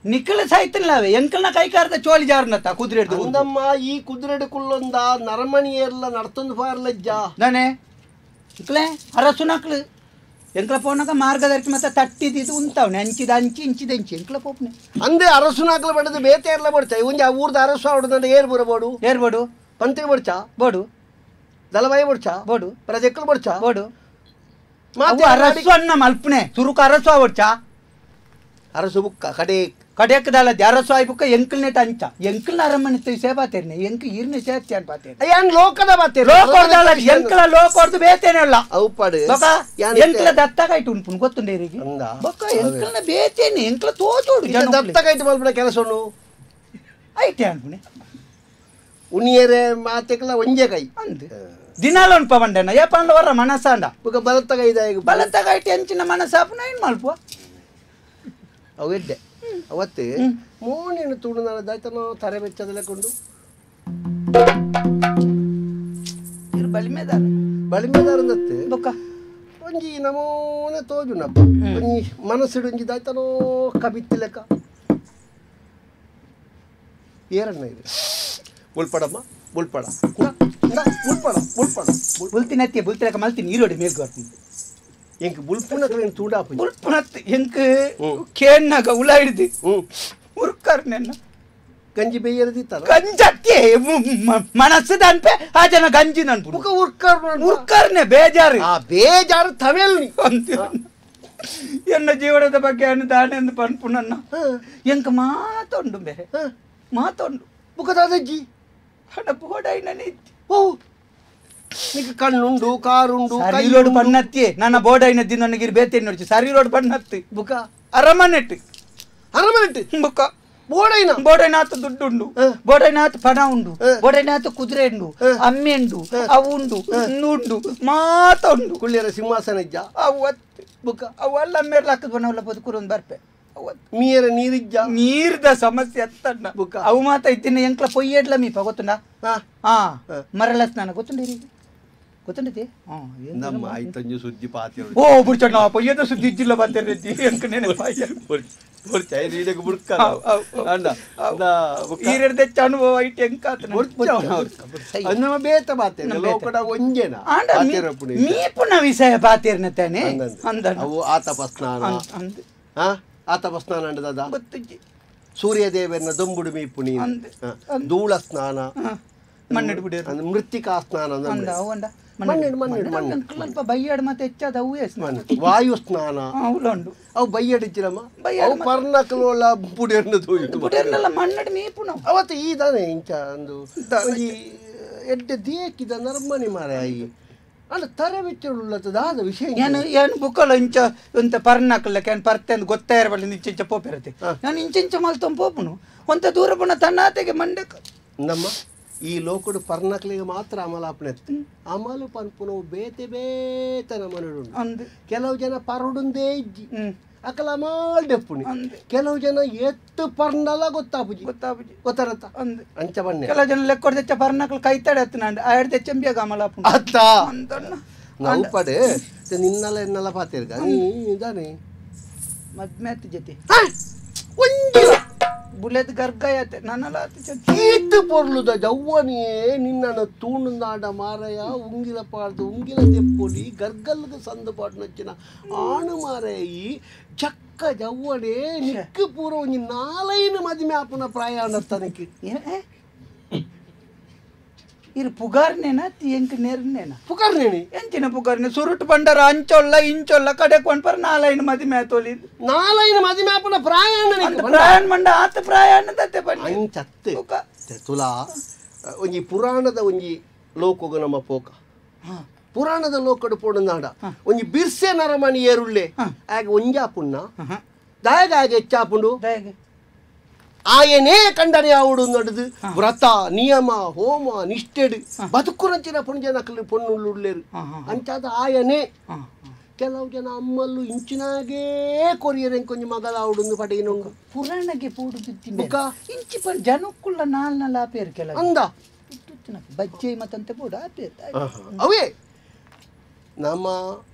ನಿಕ್ಕಲ ಸಾಯ್ತಿಲ್ಲವೇ ಎಂಕಲ್ನ ಕೈಕಾರದ ಚೋಳಿ ಜಾರ್ನತ್ತ ಕುದುರೆ ಒಂದಮ್ಮ ಈ ಕುದುರೆ ಕುಲ್ಲೊಂದ ನರಮಣಿ ಎಲ್ಲ ನಡ್ತೊಂದು ಪಾರ್ಲಜ್ಜ ನಾನೇ ಇಕ್ಲೆ ಅರಸು ನಕ್ಲು ಎಂಕ್ಲ ಪೋನಾಗ ಮಾರ್ಗದರ್ಶಿ ಮತ್ತೆ ತಟ್ಟಿದ್ದು ಉಂಟವನೆ ಅಂಚಿದ ಇಂಚಿದ ಎಂಕ್ಲ ಪೋಪ್ನೆ ಅಂದೆ ಅರಸು ನಾಕ್ಲ ಬಡದು ಬೇತೆ ಎಲ್ಲ ಬಡ್ಚ ಒಂಜಿ ಆ ಊರ್ದ ಅರಸು ಆಡುದಂದ್ರೆ ಏರ್ಬೋಡು ಪಂತಿಗೆ ಬಡ್ಚ ಬೋಡು ದಲವಾಯಿ ಬಡ್ಚ ಬೋಡು ಪ್ರಜೆಕ್ಕಳು ಬಡ್ಚ ಬೋಡು ಅರಸು ಅನ್ನ ಮಲ್ಪನೆ ತುರುಕು ಅರಸು ಬಡ್ಚ ಅರಸು ಬುಕ್ಕ ಕಡೆ ಕಡೆಯಕ್ಕದಲ್ಲ ಅರಸು ಆಯ್ ಬುಕ್ಕ ಎಂಕಲ್ನೆಟ್ ಅಂಚ ಎಂಕಲ್ನ ಅರಮನೆ ಸೇ ಬಾತೇನೆ ಎಂಕ ಈರ್ನೆ ಸೇರ್ತಿ ಅಂತ ಬಾತೇನೆ ಯಾನ್ ಲೋಕದ ಬಾತೆ ಲೋಕದಲ್ಲ ಎಂಕಲ ಲೋಕರ್ದು ಬೇತೇನೆ ಅಲ್ಲ ಔಪಾಡು ಬೊಕ ಎಂಕಲ ದತ್ತಗಾಯ್ತು ಉಂಟು ಗೊತ್ತುಂಡೇರಿಗೆ ಹಂಗಾ? ಬೊಕ ಎಂಕಲ್ನ ಬೇತೇನೆ ಎಂಕಲ ತೋಜೋಡು ಜನ ದತ್ತಗೈಟ್ ಮಲ್ಪಡ ಕೆಲಸನು ಐತೆ ಅನ್ಪುಣೆ ಉಣಿಯರೆ ಮಾತೆಕಲ ಒಂಜೆ ಕೈ ಅಂದ್ ದಿನಾಲ ಉಂಟು ಪವಂಡೆನ ಏ ಪಂಡ ವರ ಮನಸಾಂಡ ಬುಕ್ಕ ಬಲತ್ತಗೈದಾಯ ಬಲತ್ತಗಾಯ್ತು ಎಂಚಿನ ಮನಸಾಪನ ಏನ್ ಮಲ್ಪುವ ಅವೆಡ್ಡೆ ಅವತ್ತೆ ಮೋಣಿನ ತುಡುನಾಳ ದಾಯ್ತನೋ ತರೆ ಬೆಚ್ಚದಲ್ಲೇ ಕೊಂಡು ಇರು ಬಲಿಮೆದಾರ ಬಳಿಮೆದಾರಂದತ್ತೆ ಬೊಕ್ಕ ಒಂಜಿ ನಮೂನೆ ತೋಜುನಪ್ಪ ಒಂಜಿ ಮನಸ್ಸಿಡು ಒಂಜಿ ದಾಯ್ತನೋ ಕಬಿತ್ತಿ ಲೆಕ್ಕ ಏರಣ್ಣ ಇದೆ ಉಳ್ಪಡಮ್ಮ ಉಳ್ಪಡ ಉಳ್ಪಡ ಬುಲ್ತಿನ ಅತ್ತಿ ಬುಲ್ತಿಲಕ ಮಲ್ತೀನಿ ಈರೋಡಿ ಮೇಲ್ಗೆ ಬರ್ತೀನಿ ಎಂಕ್ ಬುಲ್ಪುನ ಕಡೆ ತೂಡಾಪು ಬುಲ್ಪುನತ್ ಎಂಕ್ ಕೇನ್ನಾಗ ಉಳ ಹಿಡ್ದು ಮುರ್ಕರ್ ನೆನ್ನ ಗಂಜಿ ಬೇಯರದಿತ್ತಲ್ಲ ಗಂಜಕ್ಕೆ ಮನಸ್ಸು ಅನ್ಪೆ ಆ ಜನ ಗಂಜಿ ನನ್ಪು ಮುಖ ಉರ್ಕರ್ ಮುರ್ಕರ್ನೆ ಬೇಜಾರು ಆ ಬೇಜಾರು ತವೆಲ್ನಿ ಎನ್ನ ಜೀವನದ ಬಗ್ಗೆ ಅನುದಾನ ಎಂದು ಪನ್ಪು ನನ್ನ ಎಂಕ ಮಾತೊಂಡು ಬೇರೆ ಮಾತೊಂಡು ಮುಖದಾದಜ್ಜಿ ಹಣ ಬೋಡಾಯಿನೇ ಓ ನಿಮಗೆ ಕಣ್ಣುಂಡು ಕಾರುಂಡು ಸರಿ ರೋಡ್ ಬಣ್ಣತ್ತಿ ನನ್ನ ಬೋಡಾಯಿನ ದಿನ ನನಗೆ ಬೇತೆ ನೋಡಿ ಸರಿ ರೋಡ್ ಬಣ್ಣತ್ತಿ ಬುಕ ಅರಮನೆಟ್ ಅರಮನೆಟ್ ಬುಕ್ಕ ಬೋಡೈನ ಬೋಡೈನಾಥ ದುಡ್ಡು ಉಂಡು ಬೋಡೈನಾಥ ಪಣ ಉಂಡು ಬೋಡೈನಾಥ ಕುದುರೆ ಉಂಡು ಅಮ್ಮೆ ಉಂಡು ಅವು ಉಂಡು ಉಂಡು ಮಾತ ಉಂಡು ಕುಳ್ಳಿಯರ ಸಿಂಹಾಸನ ಇಜ್ಜ ಅವತ್ತು ಬುಕ್ಕ ಅವೆಲ್ಲ ಮೇಲೆ ಹಾಕದ್ ಬಣ್ಣವಲ್ಲ ಬದುಕುರು ಒಂದು ಬರ್ಪೆ ಮೀರ ನೀರಿಜ್ಜ ನೀರ್ದ ಸಮಸ್ಯೆ ಅತ್ತಣ್ಣ ಬುಕ್ಕ ಅವು ಮಾತ ಇತ್ತಿನ ಎಂಕ್ಲ ಪೊಯ್ಯಡ್ಲ ಮೀಪ ಗೊತ್ತುಂಡ ಹಾ ಮರಳ ಸ್ನಾನ ಗೊತ್ತುಂಡಿ ಗೊತ್ತುಂಡತಿ ನಮ್ಮ ಆಯ್ತಂಜು ಸುದ್ದಿ ಪಾತಿ ಓ ಬುಡ್ಚಣ್ಣ ಪೊಯ್ಯದ ಸುದ್ದಿ ಇಜ್ಜಿಲ್ಲ ಬಂದಿರತಿ ಎಂಕ ನೆನಪಾಯ ಈರಡ್ದೆಚ್ಚ ಅನುಭವ ಐತಿ ಎಂಕಾತ ಬೇತ ಬಾತೆ ಒಂಜೇನ ಮೀಪುನ ವಿಷಯ ಬಾತಿರ್ನತಾನೆ ಅವು ಆತಪಸ್ನಾನ ಆತಪಸ್ನಾನ ಅಂಡದ ಗೊತ್ತಿಜ್ಜಿ ಸೂರ್ಯದೇವನ ದೊಂಬುಡು ಮೀಪುಣಿ ಧೂಳ ಸ್ನಾನ ಮಣ್ಣಿಡ್ ಬಿಡಿರು ಮೃತ್ತಿಕಾ ಸ್ನಾನ ಅವಂಡ ಮಣ್ಣಿಡ್ ಬೈಯಾಡ್ ಮತ್ತೆ ಹೆಚ್ಚಾದ ಅವೇ ಸ್ನಾನ ವಾಯು ಸ್ನಾನ ಅವಲುಂಡು ಅವು ಬೈಯಡಿಚ್ಚಿರಮ್ಮ ಅವು ಪರ್ನಕಲೋಳ ಪುಡಿಯನ್ನು ಬುಡಿರ್ನೆಲ್ಲ ಮಣ್ಣಡ್ ಮೀಪುನ ಅವತ್ತು ಈ ದಾನೆ ಇಂಚ ಒಂದು ಎಡ್ಡೆ ದೇಕಿದ ನರ್ಮಣಿ ಮಾರೆ ಆಯಿ ಅಲ್ಲ ತರೆ ವೆಚ್ಚುಳ್ಳದಾದ ವಿಷಯ ಏನು ಏನು ಬುಕ್ಕಲ್ಲ ಇಂಚ ಇಂತ ಪರ್ನಕಲ್ಲಕ್ಕೆ ಏನು ಪರ್ತೆ ಅಂತ ಗೊತ್ತೇ ಇರಬಲ್ಲ ಇಂಚ ಪೋಪಿರತ್ತೆ ನಾನು ಇಂಚ ಮಲ್ತೊಂದು ಪೋಪುನು ಒಂತ ದೂರ ಬಣ್ಣ ತನ್ನಾತೆಗೆ ಮಂಡಕ ನಮ್ಮ ಈ ಲೋಕಡು ಪರ್ನಕ್ಲಿಗೆ ಮಾತ್ರ ಅಮಲಾಪಣೆ ಅಮಲು ಪನ್ಪುನು ಬೇತೆ ಬೇತನ ಮನಡು ಅಂದ್ ಕೆಲವು ಜನ ಪರಡುಂದೇ ಇಜ್ಜಿ ಅಕಲ ಮಾಲ್ಡೆಪ್ಪುಣಿ ಕೆಲವು ಜನ ಎತ್ತು ಪರ್ನಲ್ಲ ಗೊತ್ತಾಪುಜಿ ಗೊತ್ತಾರತ್ತ ಅಂದ್ ಅಂಚ ಬನ್ನಿ ಕೆಲವು ಜನ ಲೆಕ್ಕೊಡ್ ತೆಚ್ಚ ಪರ್ನಕಲ್ ಕೈತಾಡೆ ಹತ್ತು ನಂಡು ಆಯ್ಡ್ ತೆಚ್ಚಂಬಿಯಾಗ ಅಮಲಾಪು ಅತ್ತ ನಾವು ಪಡೆ ನಿನ್ನೆಲ್ಲ ಎನ್ನೆಲ್ಲ ಪಾತಿರ್ಗ ನೀ ಇದಾನೆ ಮದ್ಮೆ ಹತ್ತು ಜೊತೆ ಒಂಜಿಲ ಬುಲೆದ್ ಗರ್ಗಾಯತೆ ನನ್ನಲ್ಲ ಕೀತು ಪೊರ್ಲುದ ಜವ್ವನಿಯೇ ನಿನ್ನನ್ನು ತೂಣುಂದಾಡ ಮಾರಯ ಉಂಗಿಲ ಪಾಡ್ದು ಉಂಗಿಲ ತೆಪ್ಪೊಲಿ ಗರ್ಗಲ್ಗ ಸಂದು ಪಾಡು ನಚ್ಚಿನ ಆಣು ಮಾರಯಿ ಚಕ್ಕ ಜವ್ವನೇ ನಿಕ್ಕು ಪೂರ ಒಂಜಿ ನಾಲೈನು ಮದಿಮೆ ಆಪುನ ಪ್ರಯಾಣ ತನಕ ಇರು ಪುಗಾರ್ನೇನ ಎಂಕ ನೇರ್ನೇನ ಪುಕರ್ನೇನಿ ಎಂಚಿನ ಪುಗಾರ್ನೆ ಸುರುಟ್ ಬಂಡರ ಅಂಚೊಲ್ಲ ಇಂಚೊಲ್ಲ ಕಡೆ ಕೊಂಡ್ಪರ ನಾಲೈನು ಮದಿಮೆ ತೋಲಿ ನಾಲೈನು ಮದಿಮೆ ಆಪುನ ಪ್ರಯಾಣ ಪ್ರಯಾಣ ಮಂಡ ಆತ ಪ್ರಯಾಣ ದತ್ತೆ ಬನ್ನಿ ಅಂಚತ್ತೆ ತುಲಾ ಒಂಜಿ ಪುರಾಣದ ಒಂಜಿ ಲೋಕೋಗ ನಮ್ಮ ಪೋಕ ಪುರಾಣದ ಲೋಕಡು ಪೋಡು ನಾಡ ಒಂಜಿ ಬಿರ್ಸೆ ನರಮಣಿ ಏರುಳ್ಳೆ ಆಗ ಒಂಜಾಪುಣ್ಣ ದಾಯಗ ಆಗ ಹೆಚ್ಚಾಪುಂಡು ಆಯನೇ ಕಂಡನೆ ಆವುಡು ನಡುದು ವ್ರತ ನಿಯಮ ಹೋಮ ನಿಷ್ಠೆಡು ಬದುಕುರಂಚಿನ ಪುಣ್ಯನಕಲು ಪೊಣ್ಣುಳ್ಳುಳ್ಳೇರು ಅಂಚಾದ ಆಯನೇ ಕೆಲವು ಜನ ಅಮ್ಮಲ್ಲು ಇಂಚಿನಾಗೇ ಕೊರಿಯರೆ ಕೊಂಚ ಮಗಳ ಆವುಡು ಪಡೆಯನುಂಡು ಪುರಾಣಗೆ ಪೂಡುದಿತ್ತಿನ ಇಂಚಿ ಪರ್ ಜನಕ್ಕುಲ್ಲ ನಾಲ್ನಲ್ಲ ಆಪೇರು ಕೆಲವು ಅಂದ ಬಜ್ಜೆ ಮತ್ತಂತೆ ಪೂಡ ಆಪೇರು ಅವೇ ನಮ್ಮ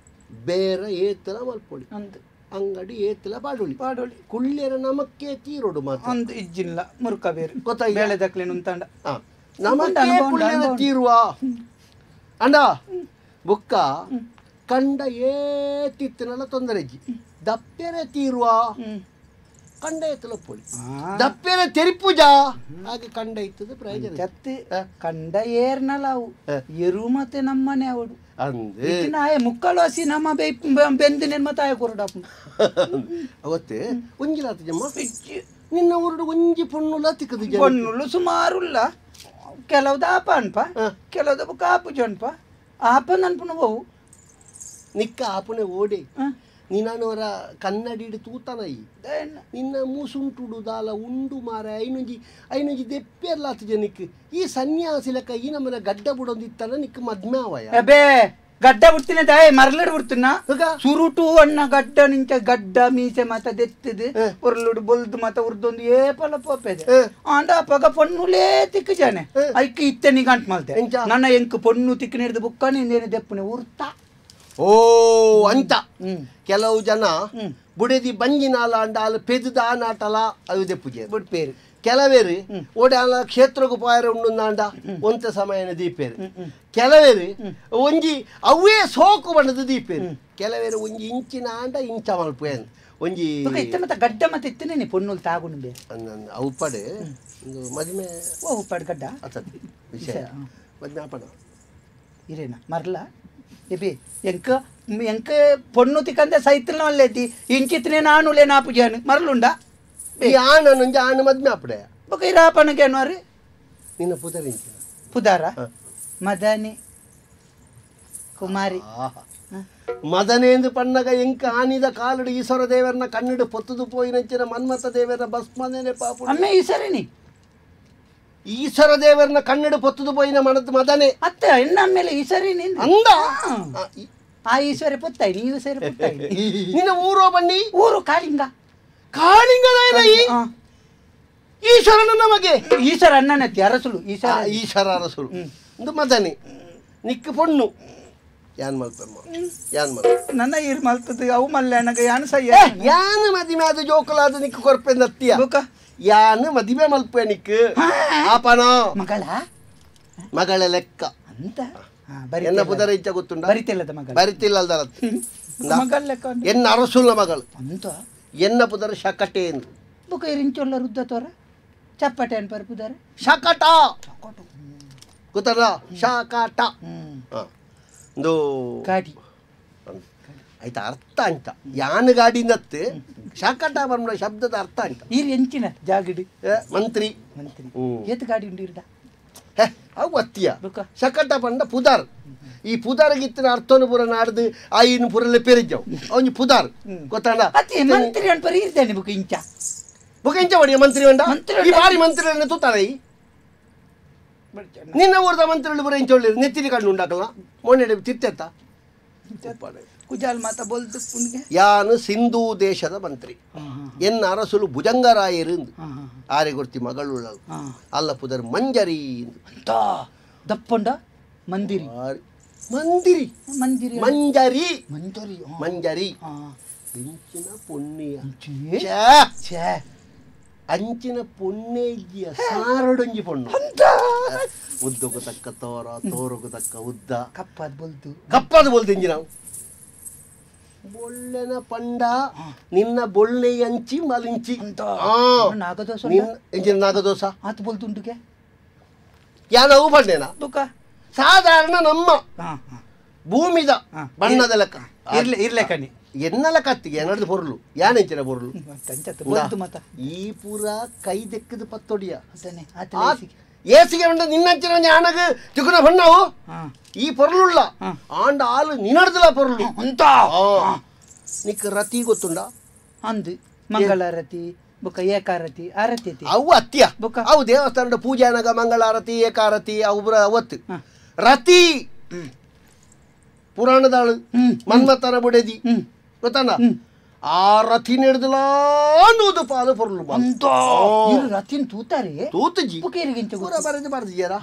ಬೇರೆ ಏತಲ ಮಲ್ಪೊಳಿ ಅಂದ್ ಅಂಗಡಿ ಏತಲ ಬಾಡುಳಿ ಪಾಡೋಳಿ ಕುಳ್ಳೆರ ನಮಕ್ಕೆ ತೀರೋಡು ಮಾತ್ರ ಅಂದ್ ಇಜ್ಜಿಲ್ಲ ಮುರುಕ ಬೇರೆ ಗೊತ್ತಾಯ್ತು ಬೇಳೆ ದಕ್ಲೇನು ಅಂತಂಡ ನಮಕ್ಕೆ ಕುಳ್ಳೆರ ತೀರುವ ಅಂಡ ಬುಕ್ಕ ಕಂಡ ಏತಿತ್ತಿನಲ್ಲ ತೊಂದರೆ ಇಜ್ಜಿ ದಪ್ಪೆರೆ ತೀರುವ ಕಂಡ ಎತ್ತಲ ಪೊಳಿ ದಪ್ಪೆರೆ ತೆರಿಪೂಜ ಹಾಗೆ ಕಂಡ ಇತ್ತದ ಪ್ರಯೋಜನ ಜತ್ತೆ ಕಂಡ ಏರ್ನಲ್ಲ ಅವು ಎರು ಮತ್ತೆ ನಮ್ಮನೆ ಅವಡು ಅಂದು ನಾಯ ಮುಕ್ಕಳು ಹಸಿ ನಮ್ಮ ಬೆಂದು ನೆನ್ಮತಾಯ ಕೊರಡಪ್ಪ ಅವತ್ತೆ ಒಂಜಿಲಾತ ಜಮ್ಮ ನಿನ್ನ ಊರುಡು ಒಂಜಿ ಪೊಣ್ಣುಲ ತಿಕ್ಕದು ಪೊಣ್ಣುಲು ಸುಮಾರುಲ್ಲ ಕೆಲವು ದಾಪ ಅನ್ಪ ಕೆಲವು ಕಾಪು ಜನ್ಪ ಆಪ ನನ್ಪುನ ಬಹು ನಿಕ್ಕ ಆಪುನೆ ಓಡೆ ನೀನವರ ಕನ್ನಡಿಡು ತೂತನೈ ನಿನ್ನ ಮೂಸುಂಟುಡು ದಾಲ ಉಂಡು ಮಾರ ಐನೊಂಜಿ ದೆಪ್ಪೆರ್ಲಾತ ಜನಕ್ಕೆ ಈ ಸನ್ಯಾಸಿ ಲೆಕ್ಕ ಈ ನಮ್ಮನ ಗಡ್ಡ ಬುಡೊಂದಿತ್ತಲ್ಲ ನಿಕ್ಕ ಮದ್ಮ್ಯಾವಯ ಅಬೇ ಗಡ್ಡ ಬಿಡ್ತೀನಿ ದಾಯ್ ಮರಲಡ್ ಬಿಡ್ತೀನ ಸುರುಟು ಅಣ್ಣ ಗಡ್ಡ ನಿಂಚ ಗಡ್ಡ ಮೀಸೆ ಮತ ದೆತ್ತದು ಉರ್ಲುಡು ಬೊಲ್ದು ಮತ ಉರ್ದೊಂದು ಏಪಲ ಪೋಪೆದೆ ಆಂಡ ಪಗ ಪೊಣ್ಣುಲೇ ತಿಕ್ಕ ಜಾನೆ ಐಕ್ ಇತ್ತೆ ನಿಗಂಟ್ ಮಲ್ತೆ ನನ್ನ ಎಂಕ್ ಪೊಣ್ಣು ತಿಕ್ಕ ಹಿಡಿದು ಬುಕ್ಕ ನೀನೇನು ದೆಪ್ಪನೆ ಉರ್ತಾ ಓ ಅಂತ ಕೆಲವು ಜನ ಬುಡೆದಿ ಬಂಜಿನಾಲ ಅಂಡಾಲು ಪೆದ್ದ ನಾಟಲ ಅವಿದೆ ಪೂಜೆ ಬುಡ್ ಪೇರು ಕೆಲವೇರು ಓಡಾಲ ಕ್ಷೇತ್ರಕ್ಕೂ ಪಾಯರ ಉಂಡುಂದಾಂಡ ಒಂತ ಸಮಯನ ದೀಪೇರು ಕೆಲವೇರು ಒಂಜಿ ಅವೇ ಸೋಕು ಬಣ್ಣದ ದೀಪೇರು ಕೆಲವೇರು ಒಂಜಿ ಇಂಚಿನ ಆಂಡ ಇಂಚ ಮಲ್ಪೇನು ಒಂಜಿ ಮತ್ತೆ ಗಡ್ಡ ಮತ್ತೆ ಇತ್ತೇನೆ ನೀ ಪೊಣ್ಣು ತಾಗುಂಡು ಬೇ ಅವು ಪಡೆ ಒಂದು ಮದುವೆ ಓ ಪಡ್ ಗಡ್ಡ ಅಸತಿ ವಿಷಯ ಮದುವೆ ಆಪಣ ಇರೇನ ಮರ್ಲ ಎಬಿ ಎಂಕ ಪೊಣ್ಣು ತಿಕ್ಕಂದೆ ಸೈತಲ್ ನಲ್ಲೇತಿ ಇಂಚಿತ್ನೆ ನಾನುಲೇ ನಾ ಪೂಜಾನು ಮರಲುಂಡ ಆನೊಂಜಿ ಆನ ಮದ್ಮೆ ಆಪಡೆ ಬೊಕ ಇರಾಪನಗೆ ಅನ್ವಾರಿ ನಿನ್ನ ಪುದರ್ ಇಂಚಿನ ಪುದಾರ ಮದನಿ ಕುಮಾರಿ ಮದನೇಂದು ಪಣ್ಣಗ ಎಂಕ ಆನಿದ ಕಾಲಡು ಈಶ್ವರ ದೇವರನ್ನ ಕಣ್ಣಿಡು ಪೊತ್ತದು ಪೋಯಿನಂಚಿನ ಮನ್ಮಥ ದೇವರ ಭಸ್ಮನೇನೆ ಪಾಪು ಅಮ್ಮೆ ಈ ಸರಿನಿ ಈಶ್ವರ ದೇವರನ್ನ ಕಣ್ಣಿಡು ಪೊತ್ತದು ಪೋಯಿನ ಮನದ ಮದನೆ ಅತ್ತೆ ಇನ್ನಮ್ಮೇಲೆ ಈ ಸರಿ ಅಂದ ಆ ಈಶ್ವರ ಪುತ್ತಾಯಿ ನೀವು ಸರಿ ಪುತ್ತಾಯಿ ನಿನ್ನ ಊರೋ ಬನ್ನಿ ಊರು ಕಾಳಿಂಗ ಕಾಳಿಂಗದ ಈಶ್ವರನ ನಮಗೆ ಈಶ್ವರ ಅಣ್ಣನತ್ತಿ ಅರಸುಲು ಈಶ್ವರ ಅರಸುಲು ಒಂದು ಮದನೆ ನಿಕ್ಕ ಪೊಣ್ಣು ಯಾನ್ ಮಲ್ಪಮ್ಮ ಯಾನ್ ಮಲ್ ನನ್ನ ಈರ್ ಮಲ್ತದ ಅವು ಮಲ್ಯಾನಗ ಯಾನ್ ಸಯ್ಯ ಯಾನ್ ಮದಿಮೆ ಅದು ಜೋಕಲಾದ ನಿಕ್ಕ ಕೊರ್ಪೆಂದ ಅತ್ತಿಯ ಯಾನ್ ಮದಿಮೆ ಮಲ್ಪೆ ನಿಕ್ಕ ಆಪನ ಮಗಳ ಲೆಕ್ಕ ಅಂತ ಎನ್ನ ಪುದರ ಇಚ್ಛ ಗೊತ್ತುಂಡ ಬರಿತಿಲ್ಲದ ಮಗಳ ಬರಿತಿಲ್ಲದ ಮಗಳ ಲೆಕ್ಕ ಎನ್ನ ಅರಸುಲ ಮಗಳು ಅಂತ ಎನ್ನ ಪುದರ ಶಕಟೆ ಎಂದು ಬುಕ ಇರಿಂಚೊಲ್ಲ ರುದ್ದ ತೋರ ಚಪ್ಪಟೆ ಅನ್ ಪರ್ ಪುದರ ಶಕಟ ಗೊತ್ತಲ್ಲ ಶಕಟ ಒಂದು ಗಾಡಿ ಆಯ್ತಾ ಅರ್ಥ ಅಂತ ಯಾನ್ ಗಾಡಿಂದತ್ತೆ ಶಕಟ ಬಂದ ಶಬ್ದದ ಅರ್ಥ ಅಂತ ಈರ್ ಎಂಚಿನ ಜಾಗಡಿ ಮಂತ್ರಿ ಮಂತ್ರಿ ಏತ್ ಗಾಡಿ ಉಂಡಿರ್ದ ಅವು ಅತ್ತಿಯ ಶಕಟ ಬಂದ ಪುದಾರ್ ಈ ಪುದಾರ್ಗಿತ್ತಿನ ಅರ್ಥವನ್ನು ಪುರ ನಾಡ್ದು ಆಯಿನ ಪುರಲ್ಲೇ ಪೆರಿಜವು ಅವನು ಪುದಾರ್ ಗೊತ್ತಾಡ ಅತಿ ಮಂತ್ರಿ ಅನ್ಪರ್ ಇರ್ದೇನೆ ಬುಕ ಇಂಚ ಹೊಡಿಯ ಮಂತ್ರಿ ಹೊಂಡ ಈ ಬಾರಿ ಮಂತ್ರಿಗಳನ್ನ ತೂತಾಳೆ ನಿನ್ನ ಊರದ ಮಂತ್ರಿಗಳು ಬರ ಇಂಚ ಒಳ್ಳೆ ನೆತ್ತಿನ ಕಣ್ಣು ಉಂಡಾಕಲ್ಲ ಮೊನ್ನೆ ತಿತ್ತೆತ್ತ ಕುಜಾಲ್ ಮಾತ ಬೋಲ್ದು ಪುಣ್ಗೆ ಯಾನು ಸಿಂಧೂ ದೇಶದ ಮಂತ್ರಿ ಎನ್ನ ಅರಸುಲು ಭುಜಂಗರಾಯರು ಆರೆ ಗೊತ್ತಿ ಮಗಳು ಅಲ್ಲ ಪುದರ್ ಮಂಜರಿ ದಪ್ಪಂಡ ಮಂದಿರಿ ಮಂದಿರಿ ಮಂದಿರಿ ಮಂಜರಿ ಮಂಜರಿ ಮಂಜರಿ ಅಂಚಿನ ಪೊನ್ನೆಯ ಅಂಚಿನ ಪೊನ್ನೆಯ ಸಾರಡೊಂಜಿ ಪೊಣ್ಣು ಉದ್ದಕ್ಕೂ ತಕ್ಕ ತೋರ ತೋರಗೂ ತಕ್ಕ ಉದ್ದ ಕಪ್ಪದ ಬೋಲ್ದು ನಾವು ಬೊಳ್ಳೆನ ಪಂಡ ನಿನ್ನ ಬೊಳ್ಳೆ ಅಂಚಿ ಮಲಿಂಚಿ ನಾಗದೋಸ ಆತ ಬೋಲ್ದುಂಡುಗೆ ಯಾನವು ಪಂಡೇನ ಸಾಧಾರಣ ನಮ್ಮ ಭೂಮಿದ ಬಣ್ಣದ ಲೆಕ್ಕ ಇರ್ಲೆಕ್ಕನಿ ಎನ್ನಲ ಕತ್ತಿಗೆ ಏನದು ಪೊರ್ಲು ಯಾನೆಂಚಿನ ಪೊರ್ಲು ಈ ಪೂರ ಕೈ ದೆಕ್ಕದ ಪತ್ತೊಡಿಯ ಏಸಿಗೆ ಉಂಡ ನಿನ್ನಂಚಿನ ಜ್ಞಾನಗ ತಿಗುನ ಬಣ್ಣವು ಈ ಪೊರ್ಲುಳ್ಳ ಆಂಡ ಹಾಲು ನಿನ್ನಡ್ದಲ ಪೊರ್ಲು ಅಂತ ನಿಕ್ ರತಿ ಗೊತ್ತುಂಡ ಅಂದು ಮಂಗಳಾರತಿ ಬುಕ್ಕ ಏಕಾರತಿ ಆರತಿ ಅವು ಅತ್ಯ ಅವು ದೇವಸ್ಥಾನದ ಪೂಜಾನಗ ಮಂಗಳಾರತಿ ಏಕಾರತಿ ಅವು ಅವತ್ತು ರತಿ ಪುರಾಣದಾಳು ಮನ್ಮಥನ ಬುಡೆದಿ ಗೊತ್ತಾನ ಆ ರತಿ ನಡೆದಲ ಅನ್ನೋದು ಪಾಲು ಪೊರ್ಲು ರತಿನ್ ತೂತಾರೆ ತೂತಜಿ ಪುರ ಬರೆದು ಬರ್ದಿಯಾರ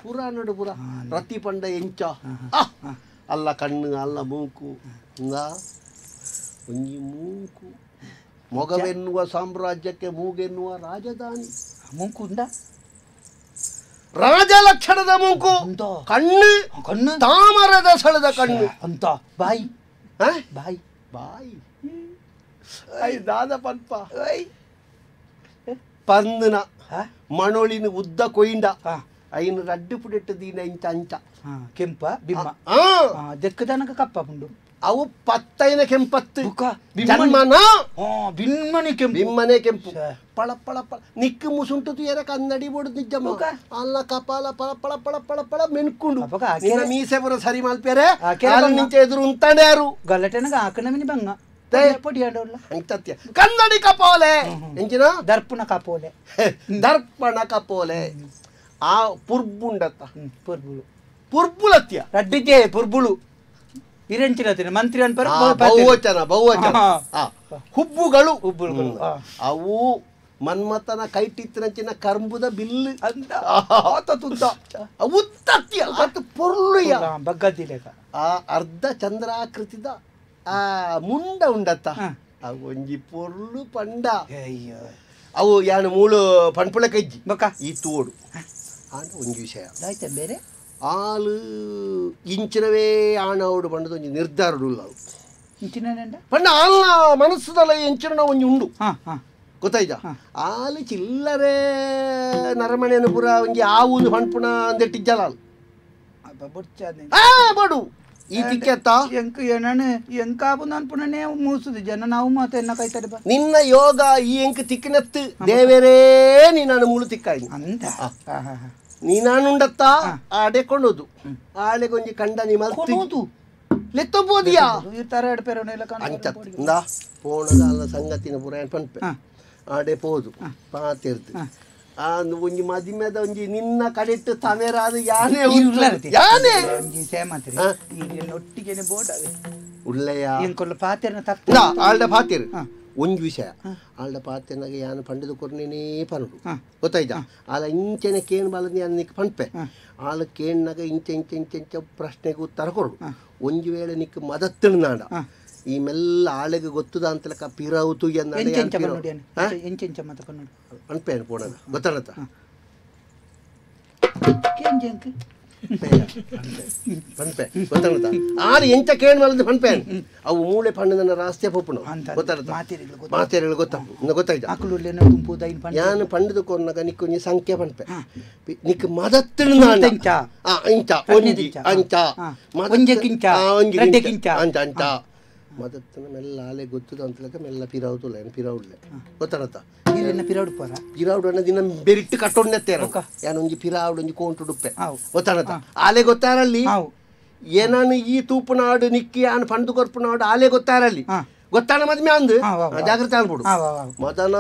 ಪುರಾಣಡು ಪುರ ರತಿ ಪಂಡ ಎಂಚ ಅಲ್ಲ ಕಣ್ಣು ಅಲ್ಲ ಮೂಕು ಒಂಜಿ ಮೂಕು ಮೊಗವೆನ್ನುವ ಸಾಮ್ರಾಜ್ಯಕ್ಕೆ ಮೂಗೆನ್ನುವ ರಾಜಧಾನಿ ಮೂಕು ಉಂಡ ರಾಜಲಕ್ಷಣದ ಮೂಕು ಕಣ್ಣು ಕಣ್ಣು ತಾಮರದ ಸಳದ ಕಣ್ಣು ಅಂತ ಬಾಯಿ ಬಾಯಿ ಬಾಯಿ ದಾದ ಪನ್ಪ ಪಂದನ ಮಣೊಳಿನ ಉದ್ದ ಕೊಯ್ಂಡ ಐನು ರಡ್ಡು ಪುಡಿಟ್ಟು ದೀನ ಇಂಚ ಅಂಚ ಕೆಂಪ ಬಿಮ್ಮ ಆ ದೆಕ್ಕದನಕ ಕಪ್ಪ ಪುಂಡು ಅವು ಪತ್ತೈನ ಕೆಂಪತ್ತು ಬುಕ್ಕ ಜನ್ಮನ ಬಿಮ್ಮನೆ ಕೆಂಪು ಬಿಮ್ಮನೆ ಕೆಂಪು ಪಳ ಪಳ ಪಳ ನಿಕ್ಕು ಮುಸುಂಟು ಎರ ಕನ್ನಡಿ ಬೋಡು ನಿಜಮ್ಮ ಅಲ್ಲ ಕಪಾಲ ಪಳ ಪಳ ಪಳ ಪಳ ಪಳ ಮೆನ್ಕೊಂಡು ನಿನ್ನ ಮೀಸೆ ಬರೋ ಸರಿ ಮಲ್ಪೇರೆ ನಿಂಚೆ ಎದುರು ಉಂಟಾನೆ ಯಾರು ಗಲ್ಲಟೆನಗ ಆಕಣ ಮಿನಿ ಬಂಗ ಪೊಡಿ ಆಡೋಲ್ಲ ಅಂತತ್ಯ ಕನ್ನಡಿ ಕಪೋಲೆ ಎಂಚಿನ ದರ್ಪಣ ಕಪೋಲೆ ದರ್ಪಣ ಕಪೋಲೆ ಆ ಪುರ್ಬುಂಡತ್ತ ಪುರ್ಬುಳು ಪುರ್ಬುಳತ್ಯ ರಡ್ಡಿದ್ದೆ ಪುರ್ಬುಳು ಇರೆಂಚಿನ ಮಂತ್ರಿ ಅನ್ಪರ ಬಹುವಚನ ಬಹುವಚನ ಹುಬ್ಬುಗಳು ಹುಬ್ಬುಳುಗಳು ಅವು ಮನ್ಮಥನ ಕೈಟಿತ್ತಿನಂಚಿನ ಕರ್ಬುದ ಬಿಲ್ಲು ಅಂತ ಉತ್ತತ್ಯ ಅದು ಪೊರ್ಲುಯ ಬಗ್ಗದ್ದಿಲೇಕ ಆ ಅರ್ಧ ಚಂದ್ರಾಕೃತಿದ ಆ ಮುಂಡ ಉಂಡತ್ತ ಅವು ಒಂಜಿ ಪೊರ್ಲು ಪಂಡ ಅವು ಯಾನು ಮೂಳು ಪಣ್ಪುಳ ಕಜ್ಜಿ ಈ ತೋಡು ಆಂಡ ಒಂಜಿ ವಿಷಯ ಆಯ್ತಾ ಬೇರೆ ಆಳು ಇಂಚಿನವೇ ಆಣವಡು ಪಂಡದ ಒಂಜಿ ನಿರ್ಧಾರಡುಲ್ಲ ಅವು ಇಂಚಿನ ಪಂಡ ಆಲ್ನ ಮನಸ್ಸುದಲ್ಲ ಎಂಚಿನ ಒಂಜಿ ಉಂಡು ಗೊತ್ತಾಯ್ತಾ ಆಲು ಚಿಲ್ಲರೆ ನರಮಣೆಯನ್ನು ಪುರ ಒಂಜಿ ಆವು ಪಣ್ಪುಣ ಅಂದೆಟ್ಟಿಜ್ಜಲ ಬಡು ಈ ತಿಕ್ಕೆತ್ತ ಎಂಕ್ ಏನನೆ ಎಂಕಾಬು ಅನ್ಪುಣನೆ ಮೂಸುದು ಜನ ನಾವು ಮಾತ ಎನ್ನ ಕೈತಡೆ ಬಾ ನಿನ್ನ ಯೋಗ ಈ ಎಂಕ್ ತಿಕ್ಕಿನತ್ತು ದೇವರೇ ನೀನಾನು ಮೂಳು ತಿಕ್ಕಾಯಿ ಅಂತ ನೀನಾನುಂಡತ್ತ ಆಡೆಕೊಂಡೋದು ಆಳೆಗೊಂಜಿ ಕಂಡ ನಿಮಲ್ತು ಲೆತ್ತಬೋದಿಯಾ ಈ ತರ ಎಡ್ಪೇರೋನೆಲ್ಲ ಅಂಚ ಇಂದ ಪೋಣದ ಅಲ್ಲ ಸಂಗತಿನ ಪುರ ಪನ್ಪೆ ಆಡೆ ಪೋದು ಪಾತಿರ್ದು ಆ ಒಂಜಿ ಮದಿಮೆದ ಒಂಜಿ ನಿನ್ನ ಕಡೆಟ್ಟು ತವೆರಾದ ಯಾನೇ ಯಾನೇ ಸೇಮಂತ್ರಿ ಒಟ್ಟಿಗೆ ಬೋರ್ಡ್ ಅವೆ ಉಳ್ಳೆಯ ಎಂಕೊಲ್ಲ ಪಾತೆರ್ನ ತಪ್ಪ ಆಳ್ದ ಪಾತಿರು ಒಂಜಿ ವಿಷಯ ಆಳ್ದ ಪಾತೆರ್ನಾಗ ಯಾನು ಪಂಡದ ಕೊರ್ನೇನೇ ಪನ್ರು ಗೊತ್ತಾಯ್ತಾ ಆಲ ಇಂಚೆನೆ ಕೇನ್ ಬಾಲದ ಯಾನು ನಿಕ್ ಪನ್ಪೆ ಆಳ ಕೇಣ್ಣಾಗ ಇಂಚೆ ಇಂಚೆ ಇಂಚೆ ಇಂಚೆ ಪ್ರಶ್ನೆಗೆ ಉತ್ತರ ಕೊಡು ಒಂಜಿ ವೇಳೆ ನಿಕ್ ಮದತ್ತಣ ನಾಡ ಈ ಮೆಲ್ಲ ಆಳೆಗೆ ಗೊತ್ತದ ಅಂತಲಕ ಪಿರಾವುತು ಅನ್ಪೇನು ಪೋಣದ ಗೊತ್ತಾಡತ್ತ ಪನ್ಪೆ ಗೊತ್ತಾಡತ್ತ ಆಳು ಎಂಚ ಕೇಳ್ ಮಲದ ಪನ್ಪೇನು ಅವು ಮೂಳೆ ಪಣ್ಣನ ರಾಸ್ತೆ ಪೊಪ್ಪುನು ಗೊತ್ತಾಡತ್ತ ಮಾತೇರಿಗಳು ಗೊತ್ತಾಗ ಗೊತ್ತಾಯ್ತಾ ಯಾನು ಪಂಡದ ಕೊರ್ನಾಗ ನಿಕ್ಕೊಂಜಿ ಸಂಖ್ಯೆ ಪನ್ಪೆ ನಿಕ್ ಮದತ್ತಣ ಇಂಚ ಒಂಜಿ ಅಂಚ ಅಂಚ ಅಂಚ ಮದತ್ತನ ಮೆಲ್ಲ ಆಲೆ ಗೊತ್ತದ ಅಂತಲಕ ಮೆಲ್ಲ ಪಿರಾವುತುಲ್ಲ ಏನು ಪಿರಾವುಡ್ಲೆ ಗೊತ್ತಾಡತ್ತ ಪಿರಾವುಡು ಪರ ಪಿರಾವುಡು ಅನ್ನ ದಿನ ಬೆರಿಟ್ಟು ಕಟ್ಟೊಂಡೆತ್ತೇರ ಯಾನು ಒಂಜಿ ಪಿರಾವುಡು ಒಂಜಿ ಕೋಂಟುಡುಪ್ಪೆ ಗೊತ್ತಾಡತ್ತ ಆಲೆ ಗೊತ್ತಾರಲ್ಲಿ ಏನಾನು ಈ ತೂಪುನಾಡು ನಿಕ್ಕಿ ಆನು ಪಂಡು ಕೊರ್ಪುನಾಡು ಆಲೆ ಗೊತ್ತಾರಲ್ಲಿ ಗೊತ್ತಾನ ಮದ್ಮೆ ಅಂದ್ ಜಾಗ್ರತೆ ಅನ್ಬಿಡು ಮದನ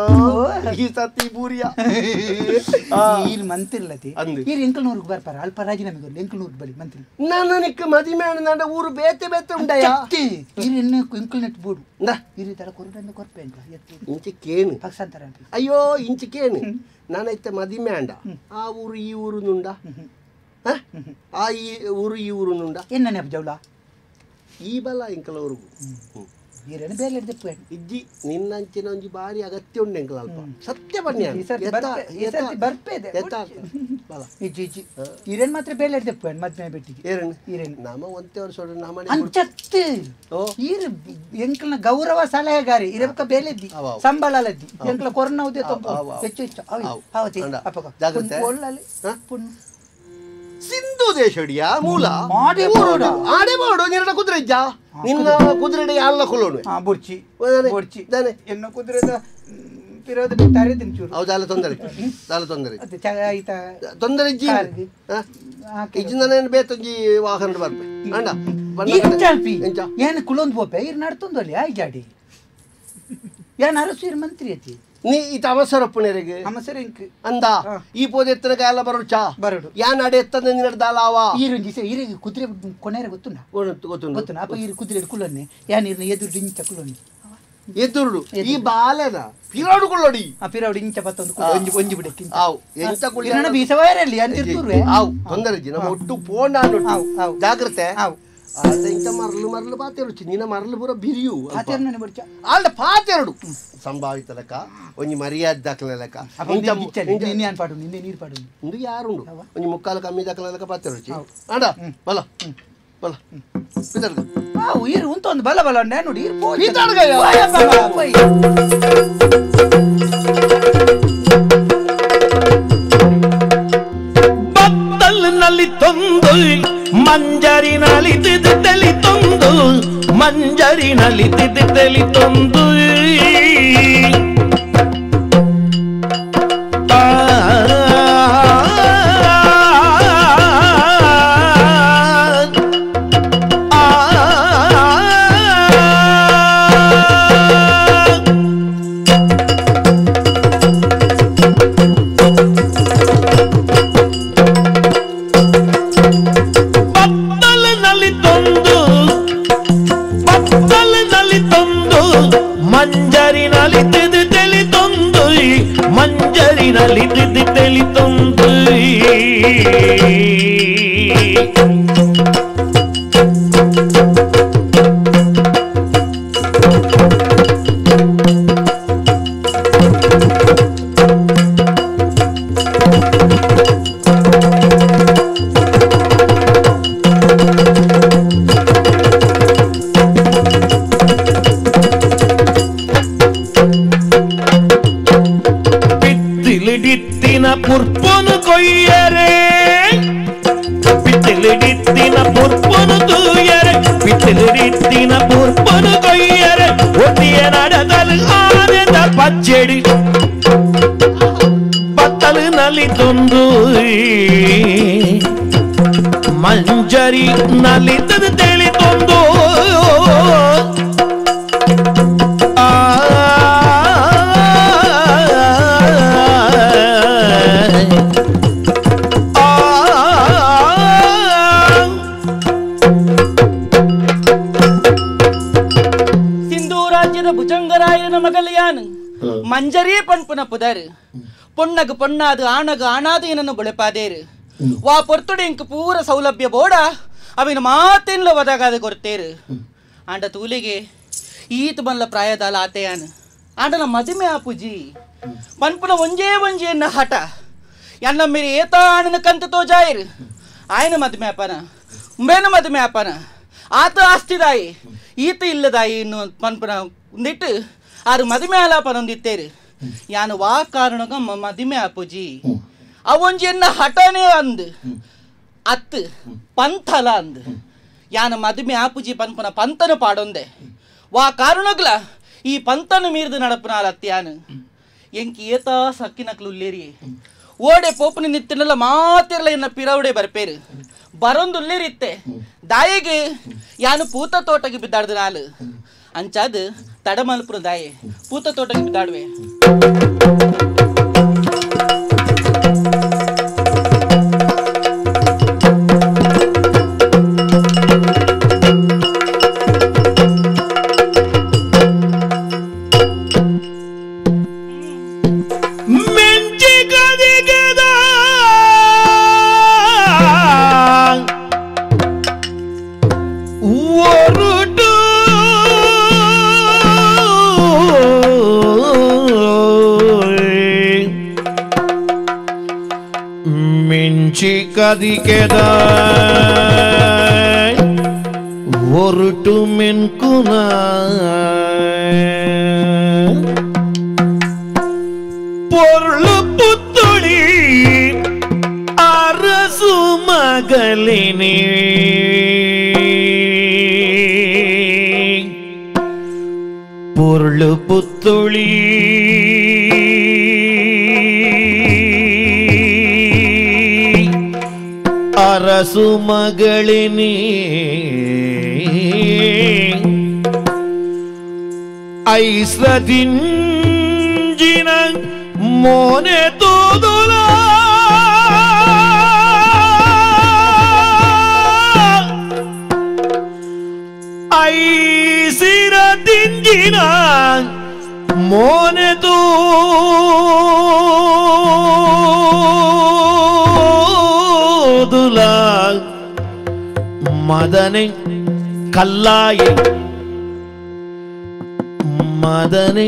ಈ ಸತಿ ಬೂರಿಯ ಮಂತಿರ್ಲತಿ ಎಂಕಲ್ನೂರ್ಗೆ ಬರ್ಪಾರ ಅಲ್ಪ ರಾಜೀನಾಮೆ ಎಂಕಲ್ನೂರ್ಗೆ ಬಳಿ ಮಂತ್ರಿ ನಾನು ನಿಕ್ಕ ಮದಿಮೆ ಅಣ್ಣ ಊರು ಬೇತೆ ಬೇತೆ ಉಂಡಯ್ಯ ಎಂಕಲ್ ನೆಟ್ ಬೋಡು ಈ ತರ ಕೊರಡಂದ ಕೊರ್ಪೆ ಅಂತ ಇಂಚೆ ಕೇನು ಪಕ್ಷಾಂತರ ಅಯ್ಯೋ ಇಂಚೆ ಕೇನು ನಾನೈತೆ ಮದಿಮೆ ಅಂಡ ಆ ಊರು ಈ ಊರು ನುಂಡ ಆ ಈ ಊರು ನುಂಡ ಎನ್ನ ಜೌಲ ಈ ಬಲ ಇಂಕಲವ್ರಿಗೂ ಇಜ್ಜಿ ನಿನ್ನಂಚಿನ ಒಂಜಿ ಬಾರಿ ಅಗತ್ಯ ಉಂಡು ಎಂಕಲ್ ಅಲ್ಪ ಸತ್ಯ ಬನ್ನಿ ಇರೇನ್ ಮಾತ್ರ ಬೇಲೆ ಹಿಡ್ದೆಪ್ಪು ಮದ್ಮೆ ಬೆಟ್ಟಿಗೆ ಇರೇನು ನಮ್ಮ ಒಂದೇ ವರ್ಷ ಅಂಚತ್ತು ಎಂಕಲ್ನ ಗೌರವ ಸಲಹೆಗಾರಿ ಇರಬೇಕ ಬೇಲೆ ಇದ್ದಿ ಸಂಬಳ ಅಲ್ಲದ್ದಿ ಎಂಕಲ ಕೊರೋನಾ ಉದ್ಯ ಹೆಚ್ಚು ಹೆಚ್ಚು ಜಾಗ್ರತೆ ಸಿಂಧು ದೇಶಡಿಯ ಮೂಲ ಆಡೆಬೋಡು ನಿನ್ನ ಕುದುರೆ ಇಜ್ಜ ನಿನ್ನ ಕುದುರೆ ಯಾರಲ್ಲ ಕೊಲ್ಲೋಣ ಬುರ್ಚಿ ಬುರ್ಚಿ ಎನ್ನ ಕುದುರೆದ ಪಿರೋದ ತಾರೆ ತಿಂಚೂರು ಹೌದಲ್ಲ ತೊಂದರೆ ತೊಂದರೆ ಇಜ್ಜಿ ಇಜ್ಜಿಂದನೇನು ಬೇತೊಂಜಿ ವಾಹನ ಬರ್ಬೆ ಅಂಡ ಏನು ಕುಲೊಂದು ಪೋಪೆ ಇರ್ ನಡ್ತೊಂದಲ್ಲಿ ಆಯ್ ಜಾಡಿ ಏನು ಅರಸು ಮಂತ್ರಿ ಐತಿ ನೀ ಈತ ಅವಸರಪ್ಪನೆರೆಗೆ ಅವಸರ ಅಂದ ಈ ಪೋದೆ ಎತ್ತನ ಕಾಲ ಬರೋಡು ಚಾ ಬರೋಡು ಯಾನ್ ಅಡೆ ಎತ್ತದ ನಿನ್ನದಾಲಾವ ಈರಿಗೆ ಕುದುರೆ ಕೊನೆರೆ ಗೊತ್ತುಂಡ ಗೊತ್ತುಂಡ ಅಪ್ಪ ಈ ಕುದುರೆ ಕುಲನ್ನೆ ಯಾನ್ ಇರ್ನ ಎದುರು ಇಂಚ ಕುಲೊನ್ನೆ ಎದುರು ಈ ಬಾಲೆನ ಪಿರಾಡು ಕೊಳ್ಳೋಡಿ ಆ ಪಿರಾಡು ಇಂಚ ಬತ್ತೊಂದು ಒಂಜಿ ಬಿಡಕ್ಕೆ ಆವ್ ಎಂತ ಕುಳ್ಳಿ ನನ್ನ ಬೀಸವೈರಲ್ಲಿ ಅಂತಿರ್ತುವೆ ಆವ್ ತೊಂದರೆ ಇಜ್ಜಿ ನಮ್ಮ ಒಟ್ಟು ಪೋಂಡ ಜಾಗ್ರತೆ ಆಲ್ದ ಇಂಚ ಮರಲು ಪಾತೆರುಚಿ ನಿನ್ನ ಮರಲು ಪೂರ ಬಿರಿಯು ಆಲ್ದ ಪಾತೆರಡು ಸಂಭಾವಿತ ಲೆಕ್ಕ ಒಂಜಿ ಮರ್ಯಾದೆ ದಾಖಲೆ ಲೆಕ್ಕ ಇಂದು ಯಾರುಂಡು ಒಂಜಿ ಮುಕ್ಕಾಲು ಕಮ್ಮಿ ದಾಖಲೆ ಲೆಕ್ಕ ಪಾತೆರುಚಿ ಆಡ ಬಲ ಬಲ ಪಿತರ್ಗ ಇರು ಉಂತ ಒಂದು ಬಲ ಬಲ ನೋಡಿ ಬಪ್ಪ ಮಂಜರಿನಲ್ಲಿ ತಿಳಿತೊಂದು ಮಂಜರಿನಲ್ಲಿ ತಿಳಿತೊಂದು ಮಂಜರಿನಲ್ಲಿ ತಿಳಿತೊಂದು ಪುರ್ಪನು ಕೊಯ್ಯರೆ ಬಿತ್ತಲಿಡಿತ್ತಿನ ಪುರ್ಪನು ತೂಯರೆ ಬಿತ್ತಲಿಡಿತ್ತಿನ ಪುರ್ಪನು ಕೊಯ್ಯರೆ ಒಟ್ಟಿಯ ನಡೆದಲು ಆನೆದ ಪಚ್ಚೆಡಿ ಬತ್ತಲಿನಲ್ಲಿ ತಂದು ಮಂಜರಿ ನಲ್ಲಿ ತಿಳಿತೊಂದು ಭುಜಂಗರಾಯನ ಮಗಲಿಯಾನು ಮಂಜರಿ ಪಂಪುನ ಪುದರ್ ಪೊಣ್ಣಗು ಪೊಣ್ಣಾದು ಆಣಗು ಆಣಾದು ಏನನ್ನು ಬೊಳೆಪಾದೇರು ವಾ ಪೊರ್ತುಡೆ ಇಂಕ ಪೂರ ಸೌಲಭ್ಯ ಬೋಡ ಅವಿನ ಮಾತೆನ್ಲ ಒದಗಾದ ಕೊರ್ತೇರು ಆಂಡ ತೂಲಿಗೆ ಈತ ಬಲ್ಲ ಪ್ರಾಯದಾಲ ಆತೆಯಾನು ಆಂಡನ ಮದುಮೆ ಆಪುಜಿ ಪಂಪುನ ಒಂಜೇ ಒಂಜೆಯನ್ನ ಹಠ ಎನ್ನ ಮೇರೆ ಏತ ಆಣನ ಕಂತು ತೋಜಾಯಿರು ಆಯನ ಮದುಮೆ ಅಪ್ಪನ ಉಂಬೇನ ಮದುಮೆ ಅಪ್ಪನ ಆತ ಆಸ್ತಿದಾಯಿ ಈತ ಇಲ್ಲದಾಯಿ ಇನ್ನು ಪಂಪನ ಉಂದಿಟ್ಟು ಆರು ಮದುಮೆ ಆಲಾಪನೊಂದಿತ್ತೇರು ಯಾನು ವಾ ಕಾರಣಗ ಮದುಮೆ ಆಪುಜಿ ಅವೊಂಜಿಯನ್ನ ಹಠನೇ ಅಂದು ಅತ್ತು ಪಂಥಲ ಅಂದು ಯಾನು ಮದುಮೆ ಆಪುಜಿ ಪಂಪನ ಪಂತನ ಪಾಡೊಂದೆ ವಾ ಕಾರಣಗ್ಲ ಈ ಪಂತನು ಮೀರ್ದು ನಡಪುನ ಅತ್ಯಾನು ಎಂಕಿ ಏತ ಸಕ್ಕಿನಕ್ಲು ಉಲ್ಲೇರಿ ಓಡೆ ಪೋಪುನಿ ನಿತ್ತಿನಲ್ಲ ಮಾತಿರಲ ಇನ್ನ ಪಿರವಡೆ ಬರ್ಪೇರು ಬರೊಂದು ಉಲ್ಲೇರಿತ್ತೆ ದಾಯಿಗೆ ಯಾನು ಪೂತ ತೋಟಗೆ ಬಿದ್ದಾಡ್ದು ನಾಲು ಅಂಚಾದು ತಡಮಲ್ಪುರ ದಾಯಿ ಪೂತ ತೋಟಗೆ ಬಿದ್ದಾಡುವೆ ಚಿಕ್ಕದಿಕೆದ ಹೊರಟು ಮೆನ್ಕುನ ಪೊರ್ಳು ಪುತ್ತುಳಿ ಅರಸು ಮಗಲಿನಿ ಪೊರ್ಳು ಪುತ್ತುಳಿ ಅರಸು ಮಗಳಿನಿ ಐಸ್ರದಿಂಜಿನ ಮೋನೆ ತೋದುಲ ಐಸಿರದಿಂಜಿನ ಮೋನೆ ಮದನೆ ಕಲ್ಲಾಯೆ ಮದನೆ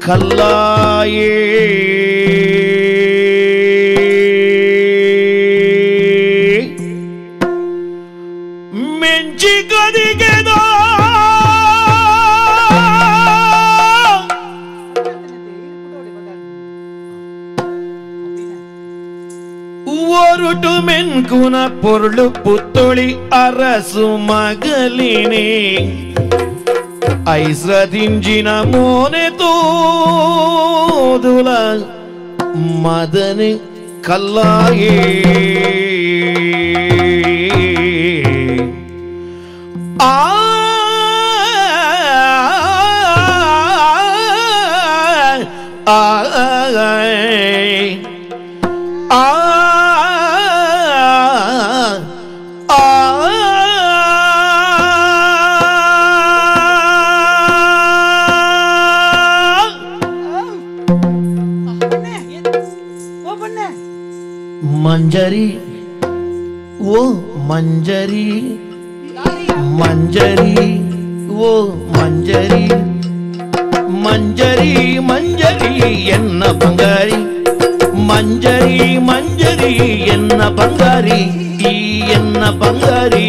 ಕಲ್ಲಾಯೇ ಮೆಂಚಿ ಕದಿಗೆದ பொருட்டு மென்குன பொருளு புத்தொளி அரசு மகளினே ஐஸ்ரதிஞ்சின மோனே தோதுல மதனி கல்லாயே ஆ ಮಂಜರಿ ಓ ಮಂಜರಿ ಮಂಜರಿ ಓ ಮಂಜರಿ ಮಂಜರಿ ಮಂಜರಿ ಎನ್ನ ಬಂಗಾರಿ ಮಂಜರಿ ಮಂಜರಿ ಎನ್ನ ಬಂಗಾರಿ ಈ ಎನ್ನ ಬಂಗಾರಿ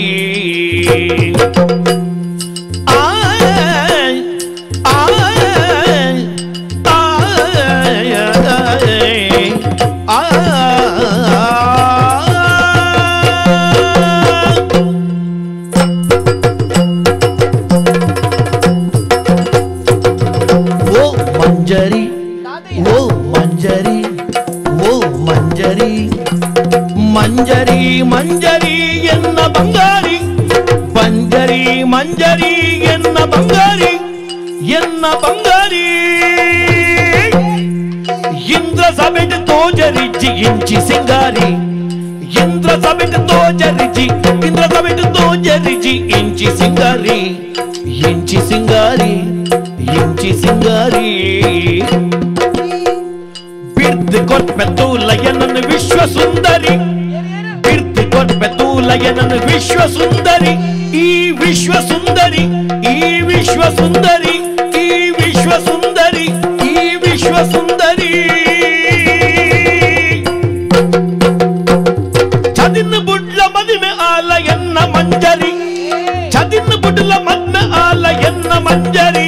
ಮಂಜರಿ ಓ ಮಂಜರಿ ಓ ಮಂಜರಿ ಮಂಜರಿ ಮಂಜರಿ ಎನ್ನ ಬಂಗಾರಿ ಮಂಜರಿ ಮಂಜರಿ ಎನ್ನ ಬಂಗಾರಿ ಎನ್ನ ಬಂಗಾರಿ ಇಂದ್ರ ಸಬೆಟ್ ತೋಜರಿಜಿ ಇಂಚಿ ಸಿಂಗಾರಿ ಇಂದ್ರ ಸಬೆಟ್ ತೋಜರಿಜಿ ಇಂದ್ರ ಸಬೆಟ್ ತೋಜರಿಜಿ ಇಂಚಿ ಸಿಂಗಾರಿ ಇಂಚಿ ಸಿಂಗಾರಿ ಇಂಚಿ ಸಿಂಗಾರಿ ಬಿರ್ದು ಕೊಟ್ಟ ತೂಲಯನನ ವಿಶ್ವ ಸುಂದರಿ ಬಿರ್ದು ಕೊಟ್ಟ ತೂಲಯನನ ವಿಶ್ವ ಸುಂದರಿ ಈ ವಿಶ್ವ ಸುಂದರಿ ಈ ವಿಶ್ವ ಸುಂದರಿ ಈ ವಿಶ್ವ ಸುಂದರಿ ಈ ವಿಶ್ವ ಸುಂದರಿ ಚದಿನ ಬುಡ್ಲ ಮದಿಮೆ ಆಲ ಎನ್ನ ಮಂಜರಿ ಚದಿನ ಬುಡ್ಲ ಮದ್ಮೆ ಆಲ ಎನ್ನ ಮಂಜರಿ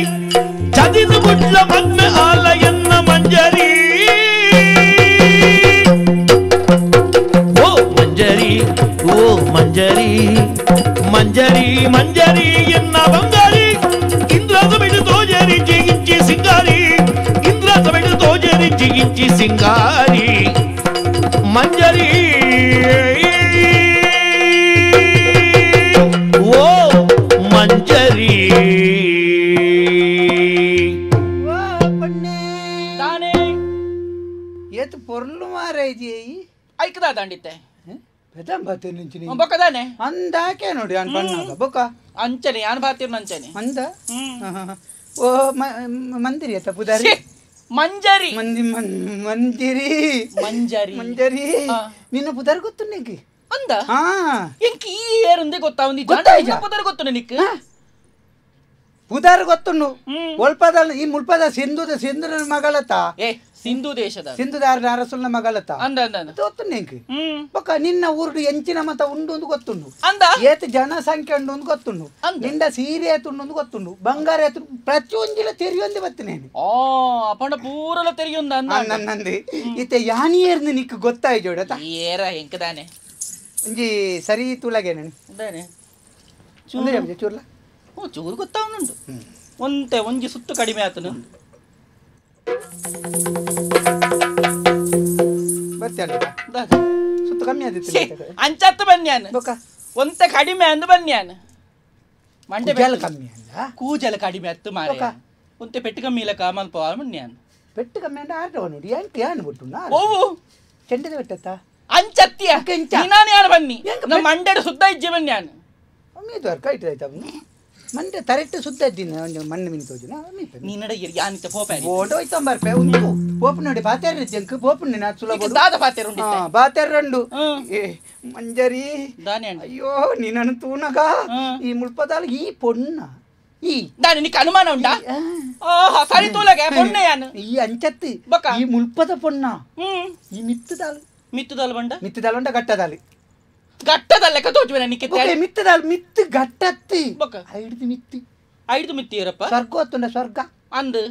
ಚದಿನ ಬುಡ್ಲ ಮದ್ಮೆ ಆಲ ಎನ್ನ ಮಂಜರಿ ಓ ಮಂಜರಿ ಓ ಮಂಜರಿ ಮಂಜರಿ ಮಂಜರಿ ಎನ್ನ ಬಂಗಾರಿ ಇಂದ್ರ ಸಬೆಟ್ ತೋಜರಿ ಜಿಗಿಂಚಿ ಸಿಂಗಾರಿ ಇಂದ್ರ ಸಬೆಟ್ ತೋಜರಿ ಜಿಗಿಂಚಿ ಸಿಂಗಾರಿ ಮಂಜರಿ ಓ ಮಂಜರಿ ತಾನೇ ಏತು ಪೊರ್ಲು ಮಾರೈದಿ ಐಕದ ದಂಡಿತ್ತೆ ಬೆದಂಬತ್ತೆ ನಿಂಚಿನಿ ಬೊಕ್ಕದಾನೆ ಅಂದಾಕೆ ನೋಡಿ ಅನ್ ಬಣ್ಣಾಗ ಬೊಕ್ಕ ಅಂಚನೆ ಯಾನ್ ಬಾತಿರ್ನ ಅಂಚನೆ ಅಂದ ಓ ಮಂದಿರಿ ಆತ ಪುದಾರಿ ಮಂಜರಿ ಮಂದಿರಿ ಮಂಜರಿ ಮಂಜರಿ ನಿನ್ನ ಪುದಾರಿ ಗೊತ್ತು ನಿಂಗೆ ಅಂದ ಹಾ ಎಂಕಿ ಈ ಏರುಂದೆ ಗೊತ್ತಾವುಂದಿ ಗೊತ್ತಾಯ್ತಾ? ಪುದರ್ ಗೊತ್ತು ನಿಕ್ ಪುದಾರಿ ಗೊತ್ತುಂಡು ಒಲ್ಪದ ಈ ಮುಲ್ಪದ ಸಿಂಧುದ ಮಗಳತ್ತ ಏ ಸಿಂಧು ದೇಶದ ಸಿಂಧುದಾರ ಅರಸುಲ್ನ ಮಗಳತ್ತ ಅಂದ ಅಂದ ಅಂದ ಗೊತ್ತು ನಿಂಗೆ ಬೊಕ್ಕ ನಿನ್ನ ಊರುಡು ಎಂಚಿನ ಮತ ಉಂಡು ಒಂದು ಗೊತ್ತುಂಡು ಅಂದ ಏತ್ ಜನಸಂಖ್ಯೆ ಉಂಡು ಒಂದು ಗೊತ್ತುಂಡು ನಿಂದ ಸೀರೆ ಏತುಂಡು ಒಂದು ಗೊತ್ತುಂಡು ಬಂಗಾರ ಏತು ಪ್ರತಿಯೊಂದಿಲ ತೆರಿಯೊಂದು ಬತ್ತನೆ ಆ ಅಪಂಡ ಪೂರಲ ತೆರಿಯೊಂದ ಅಂದ ನನ್ನಂದಿ ಇತ್ತೆ ಯಾನಿಯರ್ನ ನಿಕ್ ಗೊತ್ತಾಯ್ ಜೋಡತ ಏರ ಹೆಂಕದಾನೆ ಒಂಜಿ ಸರಿ ತುಳಗೆ ನಾನು ಅದಾನೆ ಚೂರ್ಲ ಓ ಚೂರು ಗೊತ್ತಾವನುಂಟು ಒಂತೆ ಒಂಜಿ ಸುತ್ತು ಕಡಿಮೆ ಆತನು ಬರ್ತೇನೆ ಸುತ್ತು ಕಮ್ಮಿ ಆದಿತ್ತು ಅಂಚತ್ತು ಬನ್ಯಾನ ಬೊಕ್ಕ ಒಂತೆ ಕಡಿಮೆ ಅಂದು ಬನ್ಯಾನ ಮಂಡೆ ಕುಜಲ್ ಕಮ್ಮಿ ಅಲ್ಲ ಕೂಜಲ ಕಡಿಮೆ ಅತ್ತು ಮಾರ ಬೊಕ್ಕ ಒಂತೆ ಪೆಟ್ಟು ಕಮ್ಮಿ ಇಲ್ಲ ಮಲ್ಪ ಮನ್ಯಾನ ಪೆಟ್ಟು ಕಮ್ಮಿ ಅಂದ್ರೆ ಆಟ ನೋಡಿ ಯಾನ್ ಬಿಟ್ಟು ನಾ ಓವು ಚೆಂಡದ ಬೆಟ್ಟತ್ತ ಅಂಚತ್ತಿಯ ಅಂಚ. ನೀನಾನು ಯಾರು ಬನ್ನಿ ಹೆಂಗ ನಮ್ಮ ಮಂಡ್ಯದ ಸುದ್ದ ಇಜ್ಜೆ ಬನ್ಯಾನ ಮೀದ್ವಾರ ಕೈಟ್ ಆಯ್ತಾ ಮಂಡೆ ತರೆಟ್ಟು ಸುತ್ತ ಇದ್ದೀನಿ ಒಂದು ಮಣ್ಣು ಮಿಂತೋದಿನ ನೀನಡ ಯಾನಿತ ಪೋಪ ಓಟೋ ಹೋಯ್ತಂಬರ್ಪೆ ಒಂದು ಪೋಪು ನೋಡಿ ಬಾತ್ಯಾರ ಜಂಕ್ ಪೋಪು ನಾ ಸುಲಭ ದಾದ ಪಾತೆರು ಬಾತ್ಯಾರ ರಂಡು ಏ ಮಂಜರಿ ದಾನೆ ಅಂಡ ಅಯ್ಯೋ ನೀನನ್ನು ತೂನಗ ಈ ಮುಳ್ಪದಾಲ ಈ ಪೊಣ್ಣ ಈ ದಾನೆ ನಿಕ್ಕ ಅನುಮಾನ ಉಂಟಾ ಆಹಾ ಸರಿ ತೋಲಗೆ ಪೊಣ್ಣೆ ಯಾನು ಈ ಅಂಚತ್ತಿ ಬೊಕ್ಕ ಈ ಮುಳ್ಪದ ಪೊಣ್ಣ ಈ ಮಿತ್ತುದಾಲ್ ಮಿತ್ತದಾಲ ಉಂಡ ಗಟ್ಟದಾಲಿ ಗಟ್ಟದಲ್ಲ ಕತೋಚುವೆ ನಿಕ್ಕೆ ಮಿತ್ತದಾಲ ಮಿತ್ತು ಗಟ್ಟತ್ತಿ ಬೊಕ್ಕ ಐಡ್ದು ಮಿತ್ತಿ ಐದು ಮಿತ್ತಿ ಇರಪ್ಪ ಸ್ವರ್ಗ ಹೊತ್ತುಂಡ ಸ್ವರ್ಗ ಅಂದು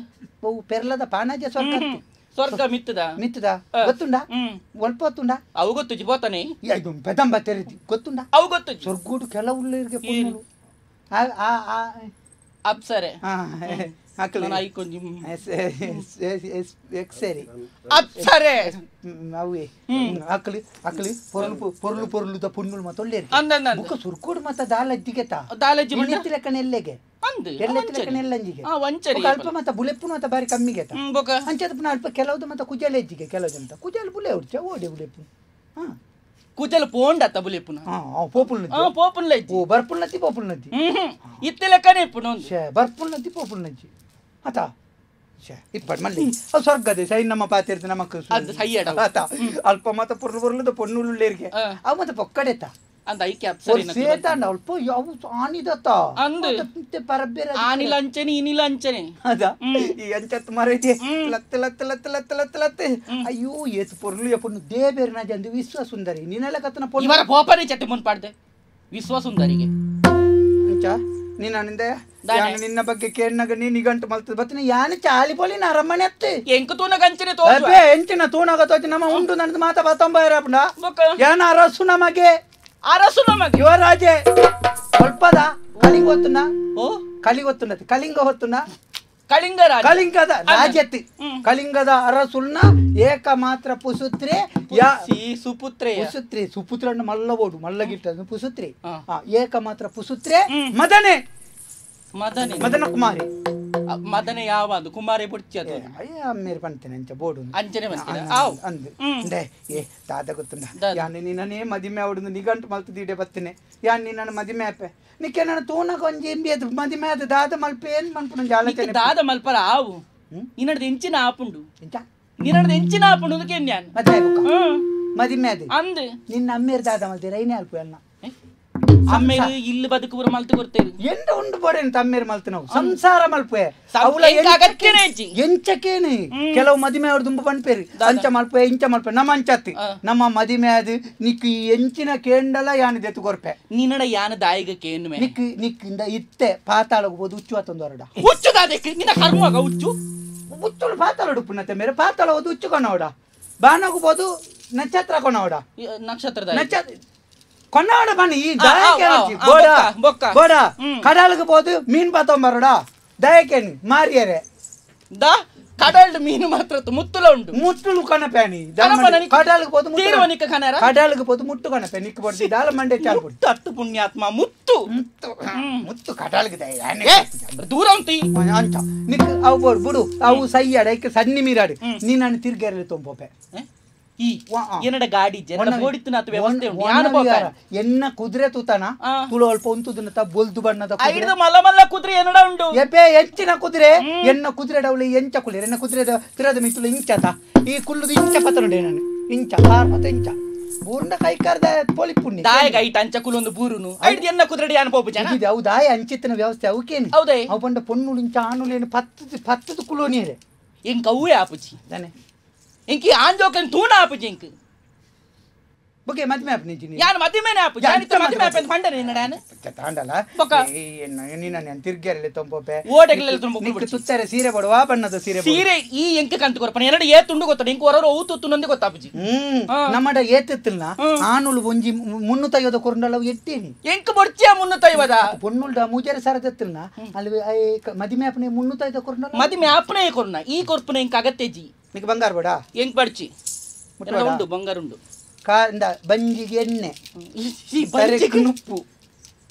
ಬಹು ಪೆರ್ಲದ ಪಾನಜ ಸ್ವರ್ಗ ಸ್ವರ್ಗ ಮಿತ್ತದ ಮಿತ್ತದ ಗೊತ್ತುಂಡಾ ಒಲ್ಪ ಗೊತ್ತುಂಡಾ ಅವು ಗೊತ್ತು ಬೋತಾನೆ ಇದು ಬೆದಂಬ ತೆರೀತಿ ಗೊತ್ತುಂಡಾ ಅವು ಗೊತ್ತು ಸ್ವರ್ಗೂಡು ಕೆಲವುಳ್ಳರಿಗೆ ಅಪ್ಸರೆ ಸರಿ ಅಪ್ಸರೆ ಅವೇ ಅಕ್ಕಲಿ ಅಕ್ಕಲಿ ಪೊರ್ಲು ಪೊರ್ಲುದ ಪುಣ್ಣುಳು ಮತ್ತ ಒಳ್ಳೆ ಮುಖ ಸುರ್ಕುಡು ಮತ್ತ ದಾಲಜ್ಜಿಗೆತ ದಾಲಜ್ಜಿ ಲೆಕ್ಕನ ಎಲ್ಲೆಗೆ ಲೆಕ್ಕನ ಎಲ್ಲಂಜಿಗೆ ಅಲ್ಪ ಮತ್ತ ಬುಲೆಪ್ಪು ಮತ್ತ ಬಾರಿ ಕಮ್ಮಿಗೆ ಅಂಚದ ಪುನಃ ಅಲ್ಪ ಕೆಲವುದು ಮತ್ತ ಕುಜಲ ಹೆಜ್ಜಿಗೆ ಕೆಲವುದಂತ ಕುಜಲ ಬುಲೆ ಉಡ್ಚ ಓಡಿ ಬುಲೆಪ್ಪು ಕುಜಲ ಪೋಂಡತ್ತ ಬುಲೆಪ್ಪುನ ಪೋಪುಲ್ನಜ್ಜಿ ಓ ಬರ್ಪುಲ್ನಜ್ಜಿ ಪೋಪುಲ್ನಜ್ಜಿ ಇತ್ತೆ ಲೆಕ್ಕನೇ ಪುನ ಬರ್ಪುಲ್ನಜ್ಜಿ ಪೋಪುಲ್ನಜ್ಜಿ ಆತ ಇಪ್ಪಡ್ ಮಲ್ಲಿ ಅವು ಸ್ವರ್ಗದೆ ಸೈ ನಮ್ಮ ಪಾತಿರ್ತ ನಮಕ್ ಆತ ಅಲ್ಪ ಮತ ಪುರ್ಲು ಪುರ್ಲುದ ಪೊನ್ನುಳ್ಳೇರಿಗೆ ಅವು ಮತ್ತೆ ಪೊಕ್ಕಡೆತ ಅಂದ ಐಕೆ ಸೇತಾಂಡ ಅಲ್ಪ ಅವು ಆನಿದತ್ತ ಪರಬೇರೆ ಆನಿಲ ಅಂಚನೆ ಇನಿಲ ಅಂಚನೆ ಅದ ಈ ಅಂಚತ್ ಮರೈತಿ ಲತ್ತ ಲತ್ತ ಲತ್ತ ಲತ್ತ ಲತ್ತ ಲತ್ತ ಅಯ್ಯೋ ಏತು ಪೊರ್ಲು ಎಪ್ಪನ್ನು ದೇಬೇರೆ ನಜ ಅಂದು ವಿಶ್ವ ಸುಂದರಿ ನಿನ್ನೆಲ್ಲ ಕತ್ತನ ಪೊರ್ಲು ಇವರ ಪೋಪನೆ ಚಟ್ಟಿ ಮುನ್ ಪಾಡ್ದೆ ವಿಶ್ವ ಸುಂದರಿಗೆ ಅಂಚ ನಿನ್ನಿಂದ ನಿನ್ನ ಬಗ್ಗೆ ಕೇಳಿನಾಗ ನೀ ನಿಗಂಟು ಮಲ್ತದ ಬತ್ತಿನ ಯಾನ ಚಾಲಿ ಪೊಲಿ ನಾ ರಮ್ಮನೆ ಅತ್ತೆ ಎಂಕು ತೂನ ಗಂಚನೆ ತೋಜ ಎಂಚಿನ ತೂನಾಗ ತೋಜ ನಮ್ಮ ಉಂಟು ನನ್ನದು ಮಾತ ಬತ್ತಂಬಾರಪ್ಪನ ಯಾನ ಅರಸು ನಮಗೆ ಯುವರಾಜೆ ಸ್ವಲ್ಪದ ಕಲಿಂಗ ಹೊತ್ತುನ ಕಲಿಂಗ ಹೊತ್ತುನತಿ ಕಲಿಂಗ ಹೊತ್ತುನ ಕಲಿಂಗದ ರಾಜತಿ ಕಲಿಂಗದ ಅರಸುಲ್ನ ಏಕ ಮಾತ್ರ ಪುಸುತ್ರೆ ಸುಪುತ್ರೆ ಪುಸುತ್ರೆ ಸುಪುತ್ರಣ್ಣ ಮಲ್ಲಬೋಡು ಮಲ್ಲಗಿಟ್ಟ ಪುಸುತ್ರೆ ಏಕ ಮಾತ್ರ ಪುಸುತ್ರೆ ಮದನೆ ಮದನ ಕುಮಾರಿ ಮದನೆ ಯಾವುದು ಕುಮಾರಿ ಬುಡ್ಚಿ ಅದು ಅಮ್ಮೇರು ಪಂತೇನೆ ಅಂಚ ಬೋಡು ಅಂಚನೆ ಅಂದೆ ಏ ದಾದ ಗೊತ್ತುಂಡ ಯಾನೆ ನಿನ್ನೇ ಮದಿಮೆ ಅವಡು ನಿಗಂಟು ಮಲ್ತದೀಡೆ ಬತ್ತನೆ ಯಾನ್ ನಿನ್ನ ಮದಿಮೆ ಆಪೆ ನಿಕ್ಕೆ ನನ್ನ ತೂನಗ ಒಂಜಿ ಎಂಬಿ ಅದು ಮದಿಮೆ ಅದು ದಾದ ಮಲ್ಪ ಏನ್ ಮನ್ಪುನ ಜಾಲಚನೆ ದಾದ ಮಲ್ಪರ ಆವು ನಿನ್ನದ ಎಂಚಿನ ಆಪುಂಡು ನಿನ್ನದ ಎಂಚಿನ ಆಪುಂಡು ಅದಕ್ಕೆ ನ್ಯಾನ್ ಮದ್ವೆ ಮದಿಮೆ ಅದು ಅಂದ್ ನಿನ್ನ ಅಮ್ಮೇರು ದಾದ ಮಲ್ತೀರ ಐನೇ ಅಲ್ಪ ಅಣ್ಣ ಅಮ್ಮೇರು ಇಲ್ಲಿ ಬದುಕುವರ ಮಲ್ತು ಕೊಡ್ತೇವೆ ಎಂಡ ಉಂಡು ಬೋಡೇನು ತಮ್ಮೇರು ಮಲ್ತು ನಾವು ಸಂಸಾರ ಮಲ್ಪೆ ಎಂಚಕೇನೆ ಕೆಲವು ಮದಿಮೆ ಅವ್ರು ತುಂಬ ಪಂಪೇರಿ ಅಂಚ ಮಲ್ಪೆ ಇಂಚ ಮಲ್ಪೆ ನಮ್ಮ ಅಂಚತ್ತಿ ನಮ್ಮ ಮದಿಮೆ ಅದು ನಿಕ್ಕು ಎಂಚಿನ ಕೇಂಡಲ ಯಾನ ದೆತ್ತು ಕೊರ್ಪೆ ನಿನ್ನಡ ಯಾನ ದಾಯಿಗ ಕೇನು ನಿಕ್ಕು ನಿಕ್ಕಿಂದ ಇತ್ತೆ ಪಾತಾಳಗೋದು ಹುಚ್ಚು ಆತೊಂದು ಹೊರಡ ಹುಚ್ಚು ದಾದಕ್ಕೆ ನಿನ್ನ ಕರ್ಮವಾಗ ಹುಚ್ಚು ಹುಚ್ಚುಳು ಪಾತಾಳ ಉಡುಪುನತ್ತೆ ಮೇರೆ ಪಾತಾಳ ಹೋದು ಹುಚ್ಚು ಕೊನವಡ ಬಾನಗೋದು ನಕ್ಷತ್ರ ಕೊನವಡ ನಕ್ಷತ್ರದ ನಕ್ಷತ್ರ கொண்டாட பண்ணி போடா போடா கடலுக்கு போது மீன் பார்த்தோம் பாருடா దయకేని మారియరే దా కడల్ మీను మాత్రం ముత్తులో ఉండు ముత్తులు కనపేని కడలకు పోదు తీరువనిక కనరా కడలకు పోదు ముట్టు కనపే నిక్కు పడి దాల మండే చాలు పడి తట్టు పుణ్యాత్మ ముత్తు ముత్తు కడలకు దయ దూరం తి అంట నిక్కు అవు పోడు బుడు అవు సయ్యాడ ఇక సన్ని మీరాడు నీ నన్ను తిరిగేరలే తొంపోపే ಏನಡ ಗಾಡಿ ಜನ ಓಡಿತು ನಾತು ವ್ಯವಸ್ಥೆ ಉಂಟು ಯಾನ ಬೋಕಾರ ಎನ್ನ ಕುದುರೆ ತುತನ ತುಳು ಅಲ್ಪ ಉಂತುದನ್ನ ಬೊಲ್ದು ಬಣ್ಣದ ಐದು ಮಲ್ಲ ಮಲ್ಲ ಕುದುರೆ ಏನಡ ಉಂಟು ಎಪ್ಪೆ ಹೆಚ್ಚಿನ ಕುದುರೆ ಎನ್ನ ಕುದುರೆ ಡೌಲಿ ಎಂಚ ಕುಳಿರೆ ಎನ್ನ ಕುದುರೆ ತಿರದ ಮಿತ್ತುಲು ಇಂಚತ ಈ ಕುಲ್ಲುದು ಇಂಚ ಪತನುಡೆ ನಾನು ಇಂಚ ಕಾರ್ ಮತ್ತೆ ಇಂಚ ಬೂರ್ನ ಕೈ ಕರ್ದ ಪೊಲಿ ಪುಣ್ಯ ದಾಯ ಗೈಟ ಅಂಚ ಕುಲೊಂದು ಬೂರುನು ಐದು ಎನ್ನ ಕುದುರೆ ಯಾನ ಪೋಪು ಜನ ಇದು ಅವು ದಾಯ ಅಂಚಿತ್ತಿನ ವ್ಯವಸ್ಥೆ ಅವಕೇನು ಹೌದೇ ಅವು ಬಂಡ ಪೊನ್ನುಳು ಇಂಚ ಆನುಳು ಏನು ಪತ್ತದ ಕುಲೋನಿಯರೆ ಎಂಕ ಅವೇ ಆಪುಚಿ ತಾನೆ ఇంకి ఆంజోకన్ తూనా ఆపు జింక్ బొకే మధ్య ఆపు నించి యాన మధ్యమేనే ఆపు జానిత మధ్యమే ఆపు పండనే నిన్నడాన ತಾಂಡಲ ನೀನ ನಾನು ತಿರ್ಗೇರಲೆ ತೊಂಪೋಪೆ ಓಟೆಗಲೆ ತೊಂಪೋ ನಿಕ್ಕೆ ತುತ್ತಾರೆ ಸೀರೆ ಬಡವಾ ಬಣ್ಣದ ಸೀರೆ ಈ ಎಂಕ ಕಂತು ಕೊರಪನ ಎರಡು ಏ ತುಂಡು ಗೊತ್ತಡ ಇಂಕ ಹೊರರು ಔ ತುತ್ತುನೊಂದೆ ಗೊತ್ತಾಪುಜಿ ನಮ್ಮಡ ಏತಿತ್ತಿಲ್ನ ಆನುಲು ಒಂಜಿ 350 ಕೊರಂಡಲ ಎಟ್ಟೇನಿ ಎಂಕ ಬೊಡ್ಚಿಯ 350 ಪೊನ್ನುಲ್ಡ ಮೂಜರೆ ಸರದತ್ತಿಲ್ನ ಅಲ್ಲಿ ಮದಿಮೆ ಆಪನೆ 350 ಕೊರಂಡಲ ಮದಿಮೆ ಆಪನೆ ಕೊರನ ಈ ಕೊರ್ಪನೆ ಎಂಕ ಅಗತ್ಯಜಿ ನಿಕ್ಕೆ ಬಂಗಾರ ಬೇಡ ಎಂಕ ಬಡ್ಚಿ ಉಂಡು ಬಂಗಾರ ಉಂಡು ಕಾಂದ ಬಂಜಿಗೆ ಎಣ್ಣೆ ಬಂಜಿಗೆ ಉಪ್ಪು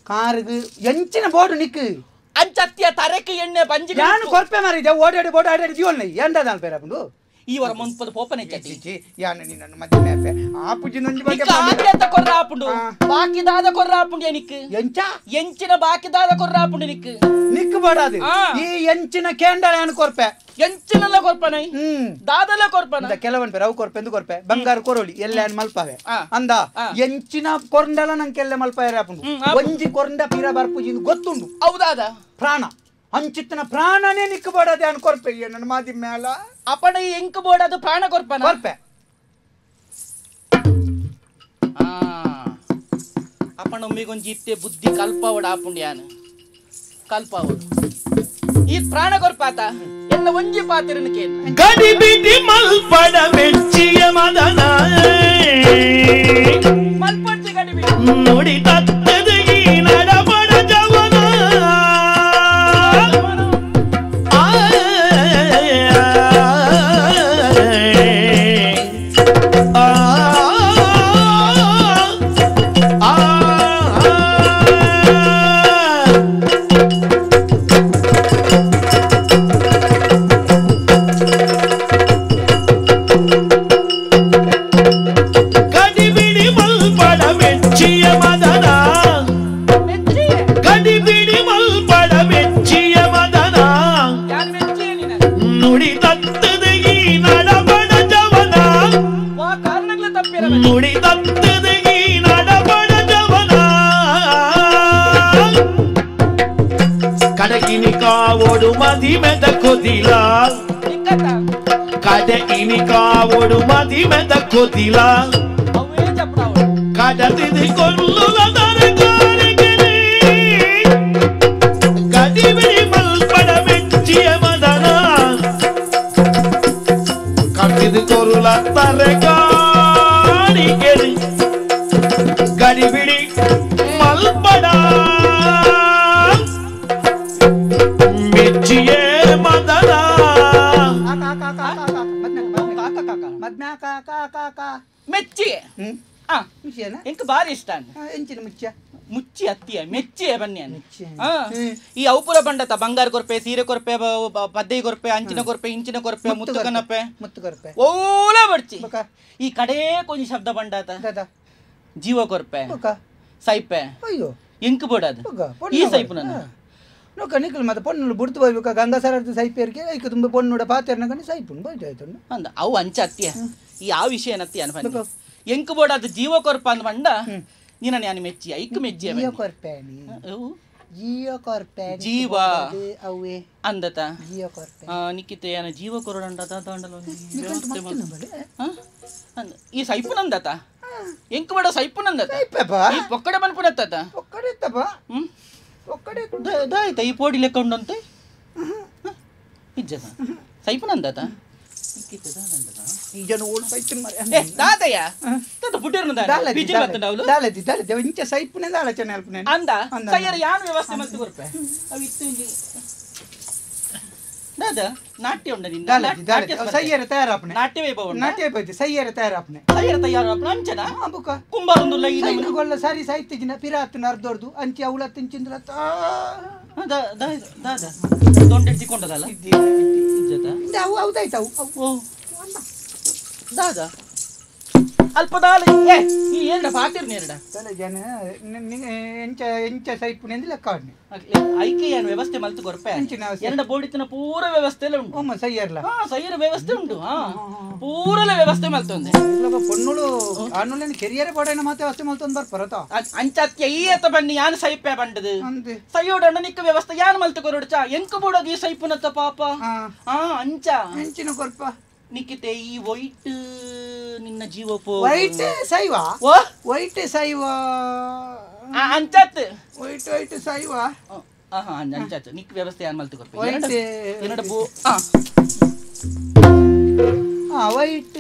ಕಾರಿಗೆ ಎಂಚಿನ ಬೋರ್ಡು ನಿಕ್ಕು ಅಂಚತ್ಯ ತರಕ್ಕೆ ಎಣ್ಣೆ ಬಂಜಿಗೆ ನಾನು ಕೊರ್ಪೆ ಮಾರಿದೆ ಓಡಾಡಿ ಓಡಾಡಿ ಜೀವನ ಎಂದದ ಅಲ್ಪೇರಪ್ಪು ಈ ವರ ಮುನ್ಪದ ಪೋಪನೆ ಚಚ್ಚಿ ಯಾನ ನಿನ್ನ ಮಧ್ಯೆ ಆಪೆ ಆಪುಜಿ ನಂಜಿ ಬಗ್ಗೆ ಆದ್ಯತ ಕೊರ್ರ ಆಪುಂಡು ಬಾಕಿ ದಾದ ಕೊರ್ರ ಆಪುಂಡು ನಿಕ್ಕು ಎಂಚ ಎಂಚಿನ ಬಾಕಿ ದಾದ ಕೊರ್ರ ಆಪುಂಡು ನಿಕ್ಕು ನಿಕ್ಕು ಬಡಾದು ಈ ಎಂಚಿನ ಕೇಂಡಲ ಏನು ಕೊರ್ಪೆ ಎಂಚಿನಲ್ಲ ಕೊರ್ಪನೆ ದಾದಲ ಕೊರ್ಪನ ಕೆಲವನ್ ಪೇರ ಅವು ಕೊರ್ಪೆ ಎಂದು ಕೊರ್ಪೆ ಬಂಗಾರ ಕೊರೋಳಿ ಎಲ್ಲ ಮಲ್ಪವೆ ಅಂದ ಎಂಚಿನ ಕೊರಂಡಲ ನಂಗೆಲ್ಲ ಮಲ್ಪಾಯ ಆಪುಂಡು ಒಂಜಿ ಕೊರಂಡ ಪೀರ ಬರ್ಪುಜಿ ಗೊತ್ತುಂಡು ಹೌದಾದ ಪ್ರಾಣ ಅಂಚಿತ್ತನ ಪ್ರಾಣನೇ ನಿಕ್ಕು ಬೋಡದೆ ಅನ್ ಕೊರ್ಪೆ ನನ್ನ ಮಾದಿ ಮೇಲ ಅಪಡ ಎಂಕ ಬೋಡದು ಪ್ರಾಣ ಕೊರ್ಪನ ಕೊರ್ಪೆ ಅಪಣ ಒಮ್ಮಿಗೊಂಜಿ ಇತ್ತೆ ಬುದ್ಧಿ ಕಲ್ಪವಡ ಆಪುಂಡು ಯಾನು ಕಲ್ಪವಡು ಈ ಪ್ರಾಣ ಕೊರ್ಪಾತ ಎಲ್ಲ ಒಂಜಿ ಪಾತಿರನ ಕೇನು ಗಡಿಬಿಡಿ ಮಲ್ಪಡ ಮೆಚ್ಚಿಯ ಮದನ ಮಲ್ಪಂಚಿ ಗಡಿಬಿಡಿ ನುಡಿ ತತ್ತದ ಈ ನಡಬಡ ಜವನ కడకిని కావోడు మది మెద కొదిలా కడకిని కావోడు మది మెద కొదిలా కడతిది కొల్లుల దరగారిగిని గడిబిడి మల్పడ మెచ్చియ మదన కడతిది కొల్లుల దరగారిగిని గడిబిడి మల్పడ మెచ్చియే మదన ಮೆಚ್ಚಿ ಎಂಕ್ ಬಾರಿ ಇಷ್ಟ ಎಂಚಿನ ಮುಚ್ಚ ಮುಚ್ಚಿ ಅತ್ತಿಯ ಮೆಚ್ಚಿ ಬನ್ನಿ ಈ ಔಪುರ ಬಂಡತ ಬಂಗಾರ ಕೊರ್ಪೆ ಸೀರೆ ಕೊರ್ಪೆ ಪದ್ದೆ ಕೊರ್ಪೆ ಅಂಚಿನ ಕೊರ್ಪೆ ಇಂಚಿನ ಕೊರ್ಪೆ ಮುತ್ತು ಕನಪೆ ಓಲ ಬಡ್ಚಿ ಈ ಕಡೆ ಕೊಂಚ ಶಬ್ದ ಬಂಡತ ಜೀವ ಕೊರ್ಪೆ ಸೈಪೆ ಅಯ್ಯೋ ಎಂಕ್ ಬೋಡದು ಈ ಸೈಪು ನನ್ನ ಕಣಿಕಲ್ ಮತ್ತೆ ಪೊಣ್ಣು ಬುಡ್ತು ಹೋಗ್ಬೇಕ ಗಂಗಾಸರ ಸೈಪೇರ್ಗೆ ಐಕ ತುಂಬ ಪೊಣ್ಣುಡ ಪಾತೆರ್ನ ಕಣಿ ಸೈಪುನ್ ಬೈಟ್ ಆಯ್ತು ಅಂದ ಅವು ಅಂಚ ಅತ್ತಿಯ ಈ ಯಾವ ವಿಷಯ ಏನತ್ತಿ ಅನ್ಬಂದು ಎಂಕ್ ಬೋಡ ಅದು ಜೀವ ಕೊರ್ಪ ಅಂದ್ ಬಂಡ ನೀನ ನಾನು ಮೆಚ್ಚಿ ಐಕ್ ಮೆಚ್ಚಿ ಜಿಯೋ ಕೊರ್ಪೇನಿ ಜಿಯೋ ಕೊರ್ಪೆ ಜೀವ ಅವೇ ಅಂದತ ಜಿಯೋ ಕೊರ್ಪೆ ನಿಕ್ಕಿತೆ ಏನ ಜೀವ ಕೊರಡಂಡ ಈ ಸೈಪುನ್ ಅಂದತ ಎಂಕ್ ಬೋಡ ಸೈಪುನ್ ಅಂದತ ಈ ಪೊಕ್ಕಡೆ ಬನ್ಪುನತ್ತ ಒಕ್ಕಡೆ ತಪ್ಪ ಒಕ್ಕಡೆ ದಾಯ್ತ ಈ ಪೋಡಿ ಲೆಕ್ಕೊಂಡಂತೆ ಇಜ್ಜದ ಸೈಪುನ್ ಅಂದತ ಈ ಜನ ಓಡ್ ಸೈಪುನ್ ಮರೆ ದಾದಯ್ಯ ತದ ಪುಟ್ಟಿರ್ನ ದಾಲದಿ ಇಂಚ ಸೈಪುನೆ ದಾಲಚನೆ ಅಲ್ಪನೆ ಅಂದ ಸಯ್ಯರ ಯಾನು ವ್ಯವಸ್ಥೆ ಮತ್ತೆ ಕೊರ್ಪೆ ಅವಿತ್ತು ದಾದ ನಾಟ್ಯ ಉಂಡ ನಿಂದ ಸಯ್ಯರ ತಯಾರಾಪನೆ ನಾಟ್ಯ ವೈಭವ ನಾಟ್ಯ ವೈಭವ ಸಯ್ಯರ ತಯಾರಾಪನೆ ಸಯ್ಯರ ತಯಾರಾಪನೆ ಅಂಚನ ಅಬುಕ ಕುಂಬಾರೊಂದು ಲೈನ್ ಗೊಲ್ಲ ಸರಿ ಸಾಹಿತ್ಯಜಿನ ಪಿರಾತನ ಅರ್ಧೋರ್ದು ಅಂಚಿ ಅವಳ ತಿಂಚಿಂದ್ರ ದಾದ ದೊಂಡೆಡ್ತಿ ಕೊಂಡದಲ್ಲ ಅವು ಹೌದಾಯ್ತು ಅವು ದಾದ ಅಲ್ಪದಾಲ ಈ ಏನ ಪಾತಿರ್ನಿ ಎರಡ ಜನ ಎಂಚ ಎಂಚ ಸೈಪುನೆ ಅಂದ್ರೆ ಲೆಕ್ಕ ಆಡ್ನಿ ಐಕೆ ಏನು ವ್ಯವಸ್ಥೆ ಮಲ್ತು ಕೊರ್ಪೆ ಎರಡ ಬೋಡಿತನ ಪೂರ ವ್ಯವಸ್ಥೆ ಎಲ್ಲ ಉಂಟು ಒಮ್ಮ ಸಯ್ಯರ್ಲ ಸಯ್ಯರ ವ್ಯವಸ್ಥೆ ಉಂಟು ಪೂರಲ ವ್ಯವಸ್ಥೆ ಮಲ್ತೊಂದೆ ಪೊನ್ನುಳು ಆನುಲೇನು ಕೆರಿಯರೆ ಪೋಡೇನ ಮಾತೆ ವ್ಯವಸ್ಥೆ ಮಲ್ತೊಂದು ಬರ್ಪರತ ಅಂಚತ್ಯ ಈ ಎತ್ತ ಬನ್ನಿ ಯಾನು ಸೈಪೆ ಬಂಡದು ಸಯ್ಯೋಡಣ್ಣ ನಿಕ್ಕ ವ್ಯವಸ್ಥೆ ಯಾನು ಮಲ್ತು ಕೊರಡ್ಚ ಎಂಕ ಬೋಡೋದು ಈ ಸೈಪುನತ್ತ ಪಾಪ ಅಂಚ ಹೆಂಚಿನ ಕೊರ್ಪ ನಿಕ್ಕಿತೆ ಈ ವೈಟ್ ನಿನ್ನ ಜೀವ ಪೋ ವೈಟ್ ಸೈವ ವೈಟ್ ಸೈವ ಅಂಚತ್ ವೈಟ್ ಸೈವ ಅಂಚತ್ ನಿಕ್ ವ್ಯವಸ್ಥೆ ಯಾನ್ ಮಲ್ತು ಕೊರ್ಪೆ ವೈಟ್ ಬೋ ವೈಟ್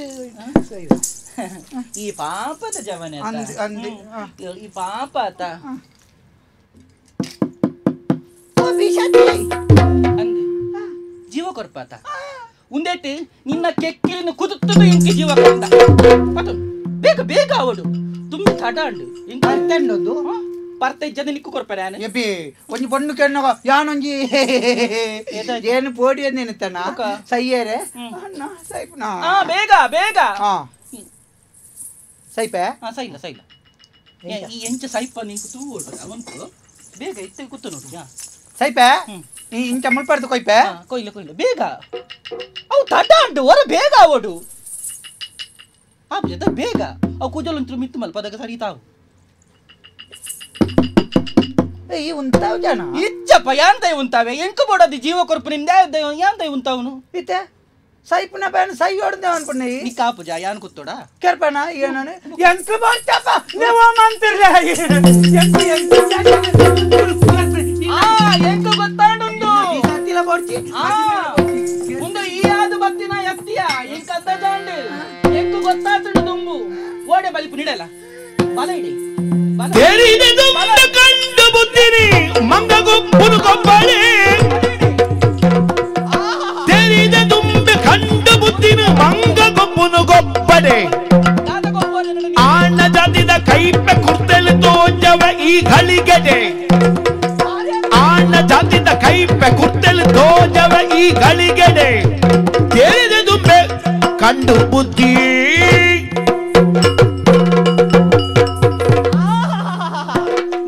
ಸೈವ ಈ ಪಾಪದ ಜವನೆ ಈ ಪಾಪ ಆತ ಅಂದೆ ಜೀವ ಕೊರ್ಪಾತ ಉಂದೇಟಿ ನಿನ್ನ ಕೆಕ್ಕಿಲಿನ ಕುದುತ್ತದು ಇಂಕಿ ಜೀವ ಕಂಡ ಪತು ಬೇಗ ಬೇಗ ಅವಳು ತುಂಬಿ ತಡಾಂಡು ಇಂಕಂಡೊಂದು ಪರ್ತ ಇಜ್ಜದ ನಿಕ್ಕು ಕೊರ್ಪೆ ನಾನು ಎಬ್ಬಿ ಒಂಜಿ ಪೊಣ್ಣು ಕೆಣ್ಣಗ ಯಾನೊಂಜಿ ಏನು ಪೋಡಿ ಅಂದೇನಿತ್ತಣ್ಣ ಸಯ್ಯರೆ ಸೈಪುನ ಬೇಗ ಬೇಗ ಸೈಪೆ ಸೈಲ ಸೈಲ ಈ ಎಂಚ ಸೈಪ ನಿಂಕು ತೂಗೋಡು ಅವಂತು ಬೇಗ ಇತ್ತೆ ಕೂತು ನೋಡು ಸೈಪೆ ಇಂಚ ಮುಳ್ಪಡ್ದು ಕೊಯ್ಪೆ ಕೊಯ್ಲ ಕೊಯ್ಲ ಬೇಗ ಅವು ತಡ ಅಂಡು ಹೊರ ಬೇಗ ಅವಡು ಆಬ್ಜದ ಬೇಗ ಅವು ಕೂಜಲಂತ್ರು ಮಿತ್ತು ಮಲ್ಪದಾಗ ಸರಿತಾವು ಈ ಉಂತಾವ್ ಜನ ಇಚ್ಚಪ್ಪ ಯಾಂತೈ ಉಂತಾವೆ ಎಂಕು ಬೋಡದಿ ಜೀವ ಕೊರ್ಪನಿಂದ ಯಾಂತೈ ಉಂತಾವನು ಇತ್ತೆ ಸೈಪುನ ಬೇನ ಸೈ ಹೊಡೆದ ಅನ್ಪಣ್ಣ ನೀ ಕಾಪು ಜಾ ಯಾನ್ ಕೂತೋಡ ಕೆರ್ಪಣ ಏನನೆ ಎಂಕ ಬರ್ತಪ್ಪ ನೀವು ಮಂತಿರ್ಲ ಎಂಕ ಎಂಕು ಗೊತ್ತಾಡುಂದು ಸತ್ತಿಲ ಕೊಡ್ತಿ ಮುಂದೆ ಈ ಆದ ಬತ್ತಿನ ಎತ್ತಿಯ ಇಂಕ ಅಂದಾಜಾಂಡ್ ಎಂಕು ಗೊತ್ತಾತುಂಡು ದುಂಬು ಓಡೆ ಬಲಿಪು ನಿಡಲ್ಲ ಬಲ ಇಡಿ ತೆರಿದೆ ದುಂಬ ಕಂಡು ಬುದ್ಧಿನಿ ಮಂಗಗೊಬ್ಬನು ಕೊಬ್ಬಳೆ ತೆರಿದೆ ದುಂಬ ಕಂಡು ಬುದ್ಧಿನ ಮಂಗಗೊಬ್ಬನು ಗೊಬ್ಬಡೆ ಆಣ ಜಾತಿದ ಕೈಪೆ ಕುರ್ತಲು ತೋಜವ ಈ ಗಳಿಗೆಡೆ ಆಣ ಜಾತಿದ ಕೈಪೆ ಕುರ್ತಲು ತೋಜವ ಈ ಗಳಿಗೆಡೆ ತೆರಿದೆ ದುಂಬೆ ಕಂಡು ಬುದ್ಧಿ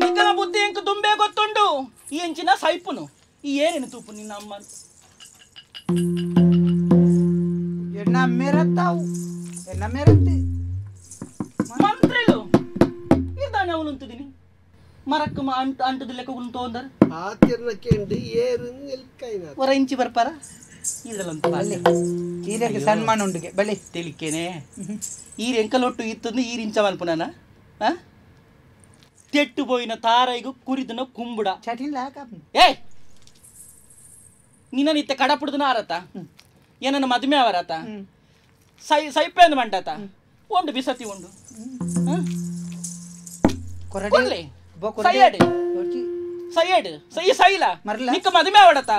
ನಿಕ್ಕನ ಬುದ್ಧಿ ಎಂಕ ದುಂಬೆ ಗೊತ್ತುಂಡು ಈ ಎಂಚಿನ ಸೈಪುನು ಈ ಏನೇನು ತೂಪು ನಿನ್ನ ಅಮ್ಮ ಎನ್ನ ಮೆರತ್ತಾವು ಎನ್ನ ಮೆರತ್ತೆ ಮಂತ್ರಿಲು ಇದಾನೆ ಅವನು ಅಂತಿದ್ದೀನಿ ಮರಕ್ಕ ಅಂಟದ ಲೆಕ್ಕ ಉಂಟು ಅಂದಾರ ಆತಿರ್ನಕ್ಕೆ ಏರು ಎಲ್ಕೈನ ಹೊರ ಇಂಚಿ ಬರ್ಪಾರ ಇದ್ರಲ್ಲಂತ ಬಲ್ಲಿ ಈರೆಗೆ ಸನ್ಮಾನ ಉಂಡುಗೆ ಬಲಿ ತಿಳಿಕೇನೆ ಈರ್ ಎಂಕಲೊಟ್ಟು ಇತ್ತಂದು ಈರ್ ಇಂಚ ಮಲ್ಪುನಾನ ತೆಟ್ಟು ಪೋಯಿನ ತಾರೈಗು ಕುರಿದನ ಕುಂಬುಡ ಚಟಿನ್ ಲಾಕ ಏಯ್ ನಿನ್ನ ನಿತ್ಯ ಕಡಪುಡ್ದನ ಆರತ ಏನನ್ನ ಮದುವೆ ಅವರತ ಸೈಪೆ ಅಂದ್ ಮಂಡತ ಉಂಡು ಬಿಸತಿ ಉಂಡು ಕೊಡ್ಲಿ ಸೈಯಡ್ ಸೈಯಡ್ ಸೈ ಸೈಲ ನಿಕ್ಕ ಮದುವೆ ಅವಡತ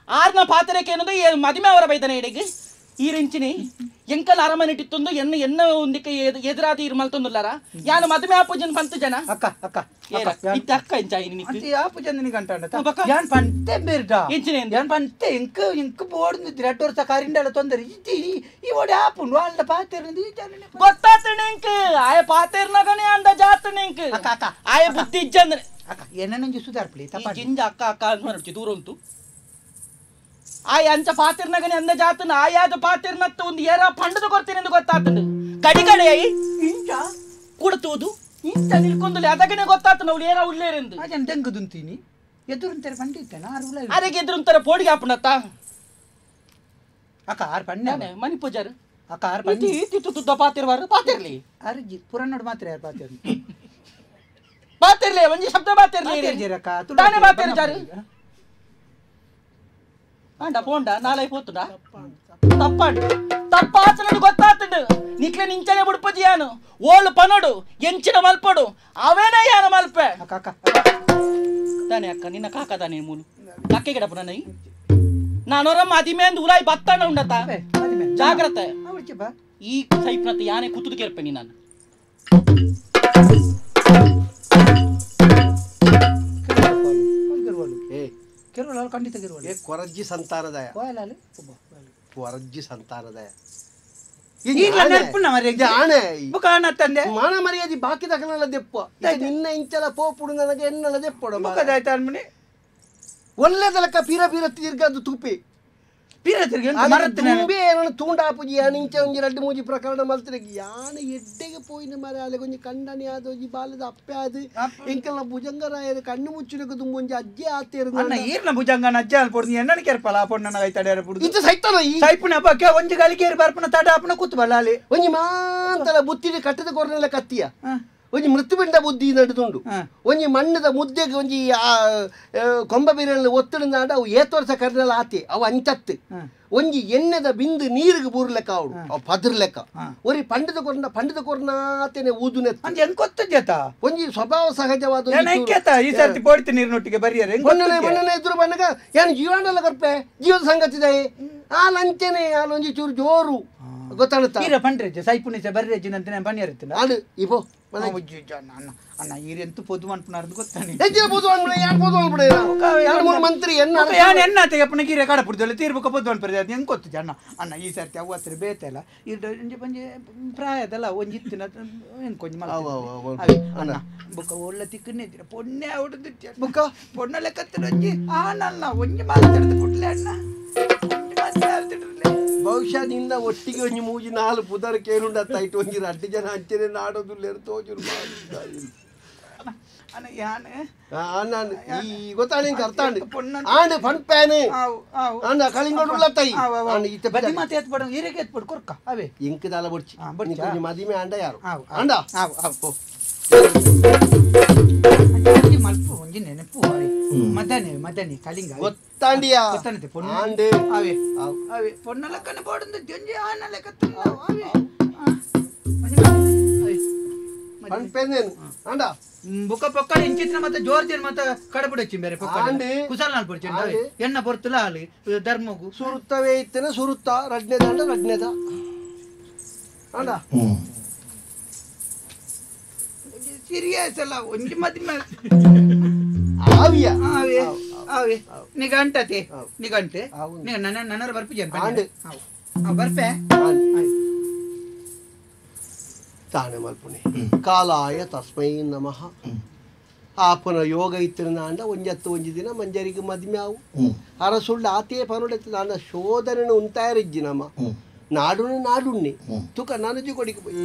ಆರ್ನ ಪಾತ್ರೆಗೆ ಏನದು ಮದುವೆ ಅವರ ಬೈದನೆ ಎಡೆಗೆ ಈ ರೆಂಚಿನಿ ಎಂಕಲ್ ಅರಮನೆ ಇಟ್ಟಿತ್ತೊಂದು ಎನ್ನ ಒಂದಿಕ್ಕೆ ಎದುರಾದಿ ಇರ್ ಮಲ್ತೊಂದುಲ್ಲಾರ ಯಾನು ಮದುವೆ ಆಪುಜನ್ ಪಂತು ಜನ ಅಕ್ಕ ಅಕ್ಕ ಇತ್ತ ಅಕ್ಕ ಎಂಚಾಯಿನಿ ನಿಕ್ಕು ಅಂತಿ ಆಪುಜನ್ ನಿನಗೆ ಅಂಟ ಯಾನ್ ಪಂತೆ ಬೇರ್ಡ ಎಂಚಿನೆ ಯಾನ್ ಪಂತೆ ಎಂಕ ಬೋಡ್ನಿದ್ರಿ 2 ವರ್ಷ ಕಾರಿಂಡಲ ತೊಂದರೆ ಈ ಓಡಿ ಆಪುಂಡು ಅಲ್ಲ ಪಾತೆರ್ನದಿ ಜನನೆ ಗೊತ್ತಾತನೆ ಎಂಕ ಆಯ ಪಾತೆರ್ನಗನೆ ಅಂದ ಜಾತನೆ ಎಂಕ ಅಕ್ಕ ಅಕ್ಕ ಆಯ ಬುದ್ಧಿ ಇಜ್ಜಂದ್ರೆ ಅಕ್ಕ ಏನನಂಜಿ ಸುಧಾರ್ಪಲಿ ತಪ್ಪ ಜಿಂಜ ಅಕ್ಕ ಅಕ್ಕ ಅಂತ ನೋಡ್ತಿ ದೂರ ಉಂಟು ಆಯ ಅಂಚ ಪಾತಿರ್ನಗನೆ ಅಂದ ಜಾತನ ಆಯಾದ ಪಾತಿರ್ನತ್ತ ಒಂದು ಏರ ಪಂಡದ ಕೊಡ್ತೀನಿ ಎಂದು ಗೊತ್ತಾತಂಡು ಕಡಿ ಕಡೆ ಇಂಚ ಕುಡ್ತೋದು ಇಂತ ನಿಲ್ಕೊಂಡಲ್ಲಿ ಅದಕ್ಕನೆ ಗೊತ್ತಾತ ನಾವು ಏರ ಉಳ್ಳೇರೆಂದು ಅಜನ್ ದಂಗದುಂತೀನಿ ಎದುರುಂತಾರೆ ಪಂಡಿತನ ಆರುಲ ಅದಕ್ಕೆ ಎದುರುಂತರ ಪೋಡಿಗೆ ಹಾಪಣತ್ತ ಅಕ್ಕ ಆರ್ ಪಣ್ಣೆ ಮನಿ ಪೂಜಾರು ಅಕ್ಕ ಆರ್ ಪಣ್ಣೆ ಇತ್ತು ತುದ್ದ ಪಾತಿರ್ವಾರು ಪಾತಿರ್ಲಿ ಅರ್ಜಿ ಪುರಾಣ ಮಾತ್ರ ಯಾರು ಪಾತಿರ್ ಪಾತಿರ್ಲಿ ಒಂಜಿ ಶಬ್ದ ಪಾತಿರ್ಲಿ ಅಕ್ಕ ತಾನೇ ಪಾತಿರ್ ಜಾರು ಅಂಡ ಪೋಂಡ ನಾಳೆ ಪೋತುಂಡ ತಪ್ಪಾಡು ತಪ್ಪಾಚನಡು ಗೊತ್ತಾತಂಡು ನಿಕ್ಲೆ ನಿಂಚನೆ ಬುಡ್ಪಜಿ ಯಾನು ಓಳು ಪನೋಡು ಎಂಚಿನ ಮಲ್ಪಡು ಅವೇನೇ ಯಾನ ಮಲ್ಪೆ ಅಕ್ಕ ಅಕ್ಕ ತಾನೆ ಅಕ್ಕ ನಿನ್ನ ಕಾಕ ತಾನೆ ಮೂಲು ಕಕ್ಕೆ ಗಿಡ ಪುನಃ ನಾನೊರ ಮದಿಮೆ ಅಂದ್ ಉಲಾಯಿ ಬತ್ತಣ್ಣ ಉಂಡತ ಜಾಗ್ರತೆ ಈ ಸೈಪ್ನತ್ತೆ ಯಾನೆ ಕುತ್ತುದು ಕೆರ್ಪೆನಿ ನಾನು ಕಿರುವಳು ಖಂಡಿತ ಕಿರುವಳು ಕೊರಜ್ಜಿ ಸಂತಾನದಯ ಕೊರಜ್ಜಿ ಸಂತಾನದಯ ತಂದೆ ಮಾನ ಮರ್ಯಾದೆ ಬಾಕಿ ತಗನಲ್ಲ ದೆಪ್ಪ ನಿನ್ನ ಇಂಚಲ ಪೋಪುಡು ನನಗೆ ಎನ್ನಲ್ಲ ದೆಪ್ಪಡ ಒಳ್ಳೆದಲಕ್ಕ ಪೀರ ಪೀರ ತಿರ್ಗದು ತುಪ್ಪಿ ತೂಂಡಾಪುಜಿ ಯಾನಿಂಚ ಒಂಜಿ 2-3 ಪ್ರಕರಣ ಮಲ್ತಿರ ಯಾನ ಎಡ್ಡೆಗೆ ಪೋಯಿನ ಮರ ಅಲೆ ಕೊಂಚ ಕಂಡನಿ ಆದ ಒಂಜಿ ಬಾಲದ ಅಪ್ಪೆ ಆದು ಎಂಕಲ್ನ ಭುಜಂಗರಾಯರು ಕಣ್ಣು ಮುಚ್ಚಿನಕ ತುಂಬ ಒಂಜಿ ಅಜ್ಜೆ ಆತೇರು ಈರ್ನ ಭುಜಂಗನ ಅಜ್ಜೆ ಅಲ್ಪೊಡ್ದು ಎಣ್ಣೆ ಕೆರ್ಪಲ್ಲ ಪೊಣ್ಣನ ಐತಾಡ್ಯಾರ ಪುಡು ಇದು ಸೈತಾನ ಈ ಸೈಪುನ ಬಕ್ಕೆ ಒಂಜಿ ಗಳಿಕೆರು ಬರ್ಪನ ತಡ ಅಪ್ಪನ ಕೂತು ಬಲ್ಲ ಅಲ್ಲಿ ಒಂಜಿ ಮಾಂತಲ ಬುತ್ತಿನ ಕಟ್ಟದ ಕೊರನೆಲ್ಲ ಕತ್ತಿಯ ಒಂಜಿ ಮೃತ್ಯುಪಿಂಡ ಬುದ್ಧಿ ನಡುದುಂಡು ಒಂಜಿ ಮಣ್ಣದ ಮುದ್ದೆಗೆ ಒಂಜಿ ಕೊಂಬ ಬೀರಲ್ಲ ಒತ್ತಡನಾಡ ಅವು ಏತೋರ್ಸ ಕರ್ನೆಲ್ಲ ಆತೆ ಅವು ಅಂಚತ್ತು ಒಂಜಿ ಎಣ್ಣೆದ ಬಿಂದು ನೀರಿಗೆ ಬೂರ್ ಲೆಕ್ಕ ಅವಡು ಅವು ಪದ್ರ ಲೆಕ್ಕ ಒರಿ ಪಂಡದ ಕೊರ್ನಾತೇನೆ ಊದುನೆ ಗೊತ್ತ ಒಂಜಿ ಸ್ವಭಾವ ಸಹಜವಾದ ಈ ಸರ್ತಿ ಪೋಡ್ತಿ ನೀರಿನೊಟ್ಟಿಗೆ ಬರಿಯಾರೆ ಮೊನ್ನೆ ಎದುರು ಬಂದಾಗ ಏನು ಜೀವನಲ್ಲ ಕರ್ಪೆ ಜೀವದ ಸಂಗತಿದೆ ಆ ಲಂಚನೆ ಒಂಜಿ ಚೂರು ಜೋರು ಗೊತ್ತಾಗುತ್ತಾ ಪಂಡ್ರೆಜ್ಜೆ ಸೈಪುಣಿಸ ಬರ್ರೆಜ್ಜಿನಂತೆ ಪಣಿಯರುತ್ತಿಲ್ಲ ಅದು ಇಬೋ ಅಣ್ಣ ಈರೆಂತ ಪೊದು ಅನ್ಪುನಾರ್ದು ಗೊತ್ತಾನೆ ಮಂತ್ರಿ ಎನ್ನಾತ ಅಪ್ಪನ ಗೀರೆ ಕಾಡ ಪುಡ್ದಲ್ಲ ತೀರ್ಬೇಕು ಪೊದು ಅನ್ಪರಿ ಅದು ಹೆಂಗೆ ಗೊತ್ತಿದೆ ಅಣ್ಣ ಅಣ್ಣ ಈ ಸರ್ತಿ ಅವು ಹತ್ರ ಬೇತೆ ಅಲ್ಲ ಇದು ಬಂಜೆ ಪ್ರಾಯದಲ್ಲ ಒಂಜಿತ್ತಿನ ಏನು ಕೊಂಚ ಅಣ್ಣ ಬುಕ್ಕ ಒಳ್ಳೆ ತಿಕ್ಕನ್ನೇ ಇದ್ದೀರ ಪೊಣ್ಣೆ ಹೊಡೆದಿತ್ತು ಬುಕ್ಕ ಪೊಣ್ಣ ಲೆಕ್ಕತ್ತಿರ ಒಂಜಿ ಆನಲ್ಲ ಒಂಜಿ ಮಾತಾಡ್ದು ಕೊಡ್ಲೆ ಅಣ್ಣ ಬಹುಶಃ ನಿನ್ನ ಒಟ್ಟಿಗೆ ಒಂಜಿ 3-4 ಪುದರ್ ಕೇಳುಂಡ ತೈಟ್ ಒಂಜಿ 2 ಜನ ಅಂಚನೆ ನಾಡೋದುಲ್ಲೇರು ತೋಜುರು ಈ ಗೊತ್ತಾಣ ಅರ್ಥ ಆಂಡ್ ಫಂಡ್ ಪ್ಯಾನ್ ಆಂಡ್ ಕಳಿಂಗೋಡುಲ್ಲ ತೈ ಬದಿ ಮಾತೆ ಎತ್ಪಡ ಈರೆಗೆ ಎತ್ಪಡ ಕೊರ್ಕ ಅವೇ ಇಂಕದಾಲ ಬಡ್ಚಿ ಕೊಂಚ ಮದಿಮೆ ಆಂಡ ಯಾರು ಆಂಡ ಮಲ್ಪು ಒಂಜಿ ನೆನಪು ಮದನೆ ಕಲಿಂಗ ಗೊತ್ತಾಂಡಿಯಾ ಗೊತ್ತಾನತೆ ಪೊಣ್ಣು ಆಂಡು ಅವೇ ಅವೇ ಪೊಣ್ಣಲ ಕನ ಬೋಡಂದು ಜಂಜಿ ಆನಲೆ ಕತ್ತಲ್ಲ ಅವೇ ಪನ್ಪೆಂದೇನು ಆಂಡ ಬುಕ್ಕ ಪೊಕ್ಕ ಇಂಚಿನ ಮತ್ತೆ ಜೋರ್ಜನ್ ಮತ್ತೆ ಕಡಬುಡಚ್ಚಿ ಬೇರೆ ಪೊಕ್ಕ ಕುಸಲ್ ನಾಲ್ ಪೊರ್ಚಂಡ ಎನ್ನ ಪೊರ್ತಲ ಆಲಿ ಧರ್ಮಗು ಸುರುತ್ತವೇ ಇತ್ತನ ಸುರುತ್ತ ರಡ್ನೆದ ಅಂಡ ರಡ್ನೆದ ಆಂಡ ಸೀರಿಯಸ್ ಅಲ್ಲ ಒಂಜಿ ಮದ್ಮೆ ಆವಿಯ ಅವೇ ಅವೇ ನಿಗ ಅಂಟತೆ ನಿಗಂಟೆ ನಿಗ ನನ್ನ ಬರ್ಪಿ ಜನ್ ಆಂಡು ಬರ್ಪೆ ತಾನೆ ಮಲ್ಪುಣಿ ಕಾಲಾಯ ತಸ್ಮೈ ನಮಃ ಆಪನ ಯೋಗ ಇತ್ತಿನ ಅಂಡ ಒಂಜತ್ತು ಒಂಜಿ ದಿನ ಮಂಜರಿಗೆ ಮದ್ಮ್ಯಾವು ಅರಸುಳ್ಳ ಆತೇ ಪನುಡೆತ್ತು ನನ್ನ ಶೋಧನೆನು ಉಂತಾಯರಿಜ್ಜಿ ನಮ್ಮ ನಾಡುನೆ ನಾಡುಣ್ಣಿ ತುಕ ನನಜಿ ಕೊಡಿಗೆ போய்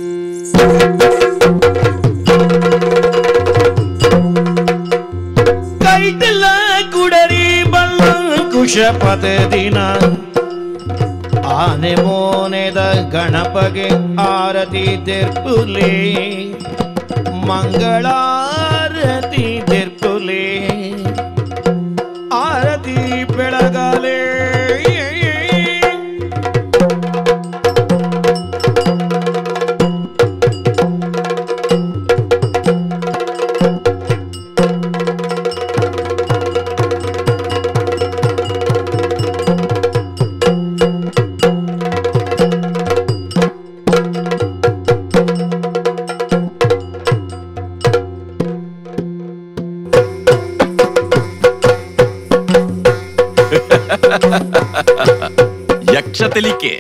ಕೈಟಲ ಕುಡರಿ ಬಲ್ಲ ಕುಶಪತ ದಿನ ಆನೆ ಮೋನೆದ ಗಣಪಗೆ ಆರತಿ ತೆರ್ಪುಲೆ ಮಂಗಳಾರತಿ ತೆರ್ಪುಲೆ ಆರತಿ ಬೆಳಗಲೆ ಯಕ್ಷತೆಲಿಕೆ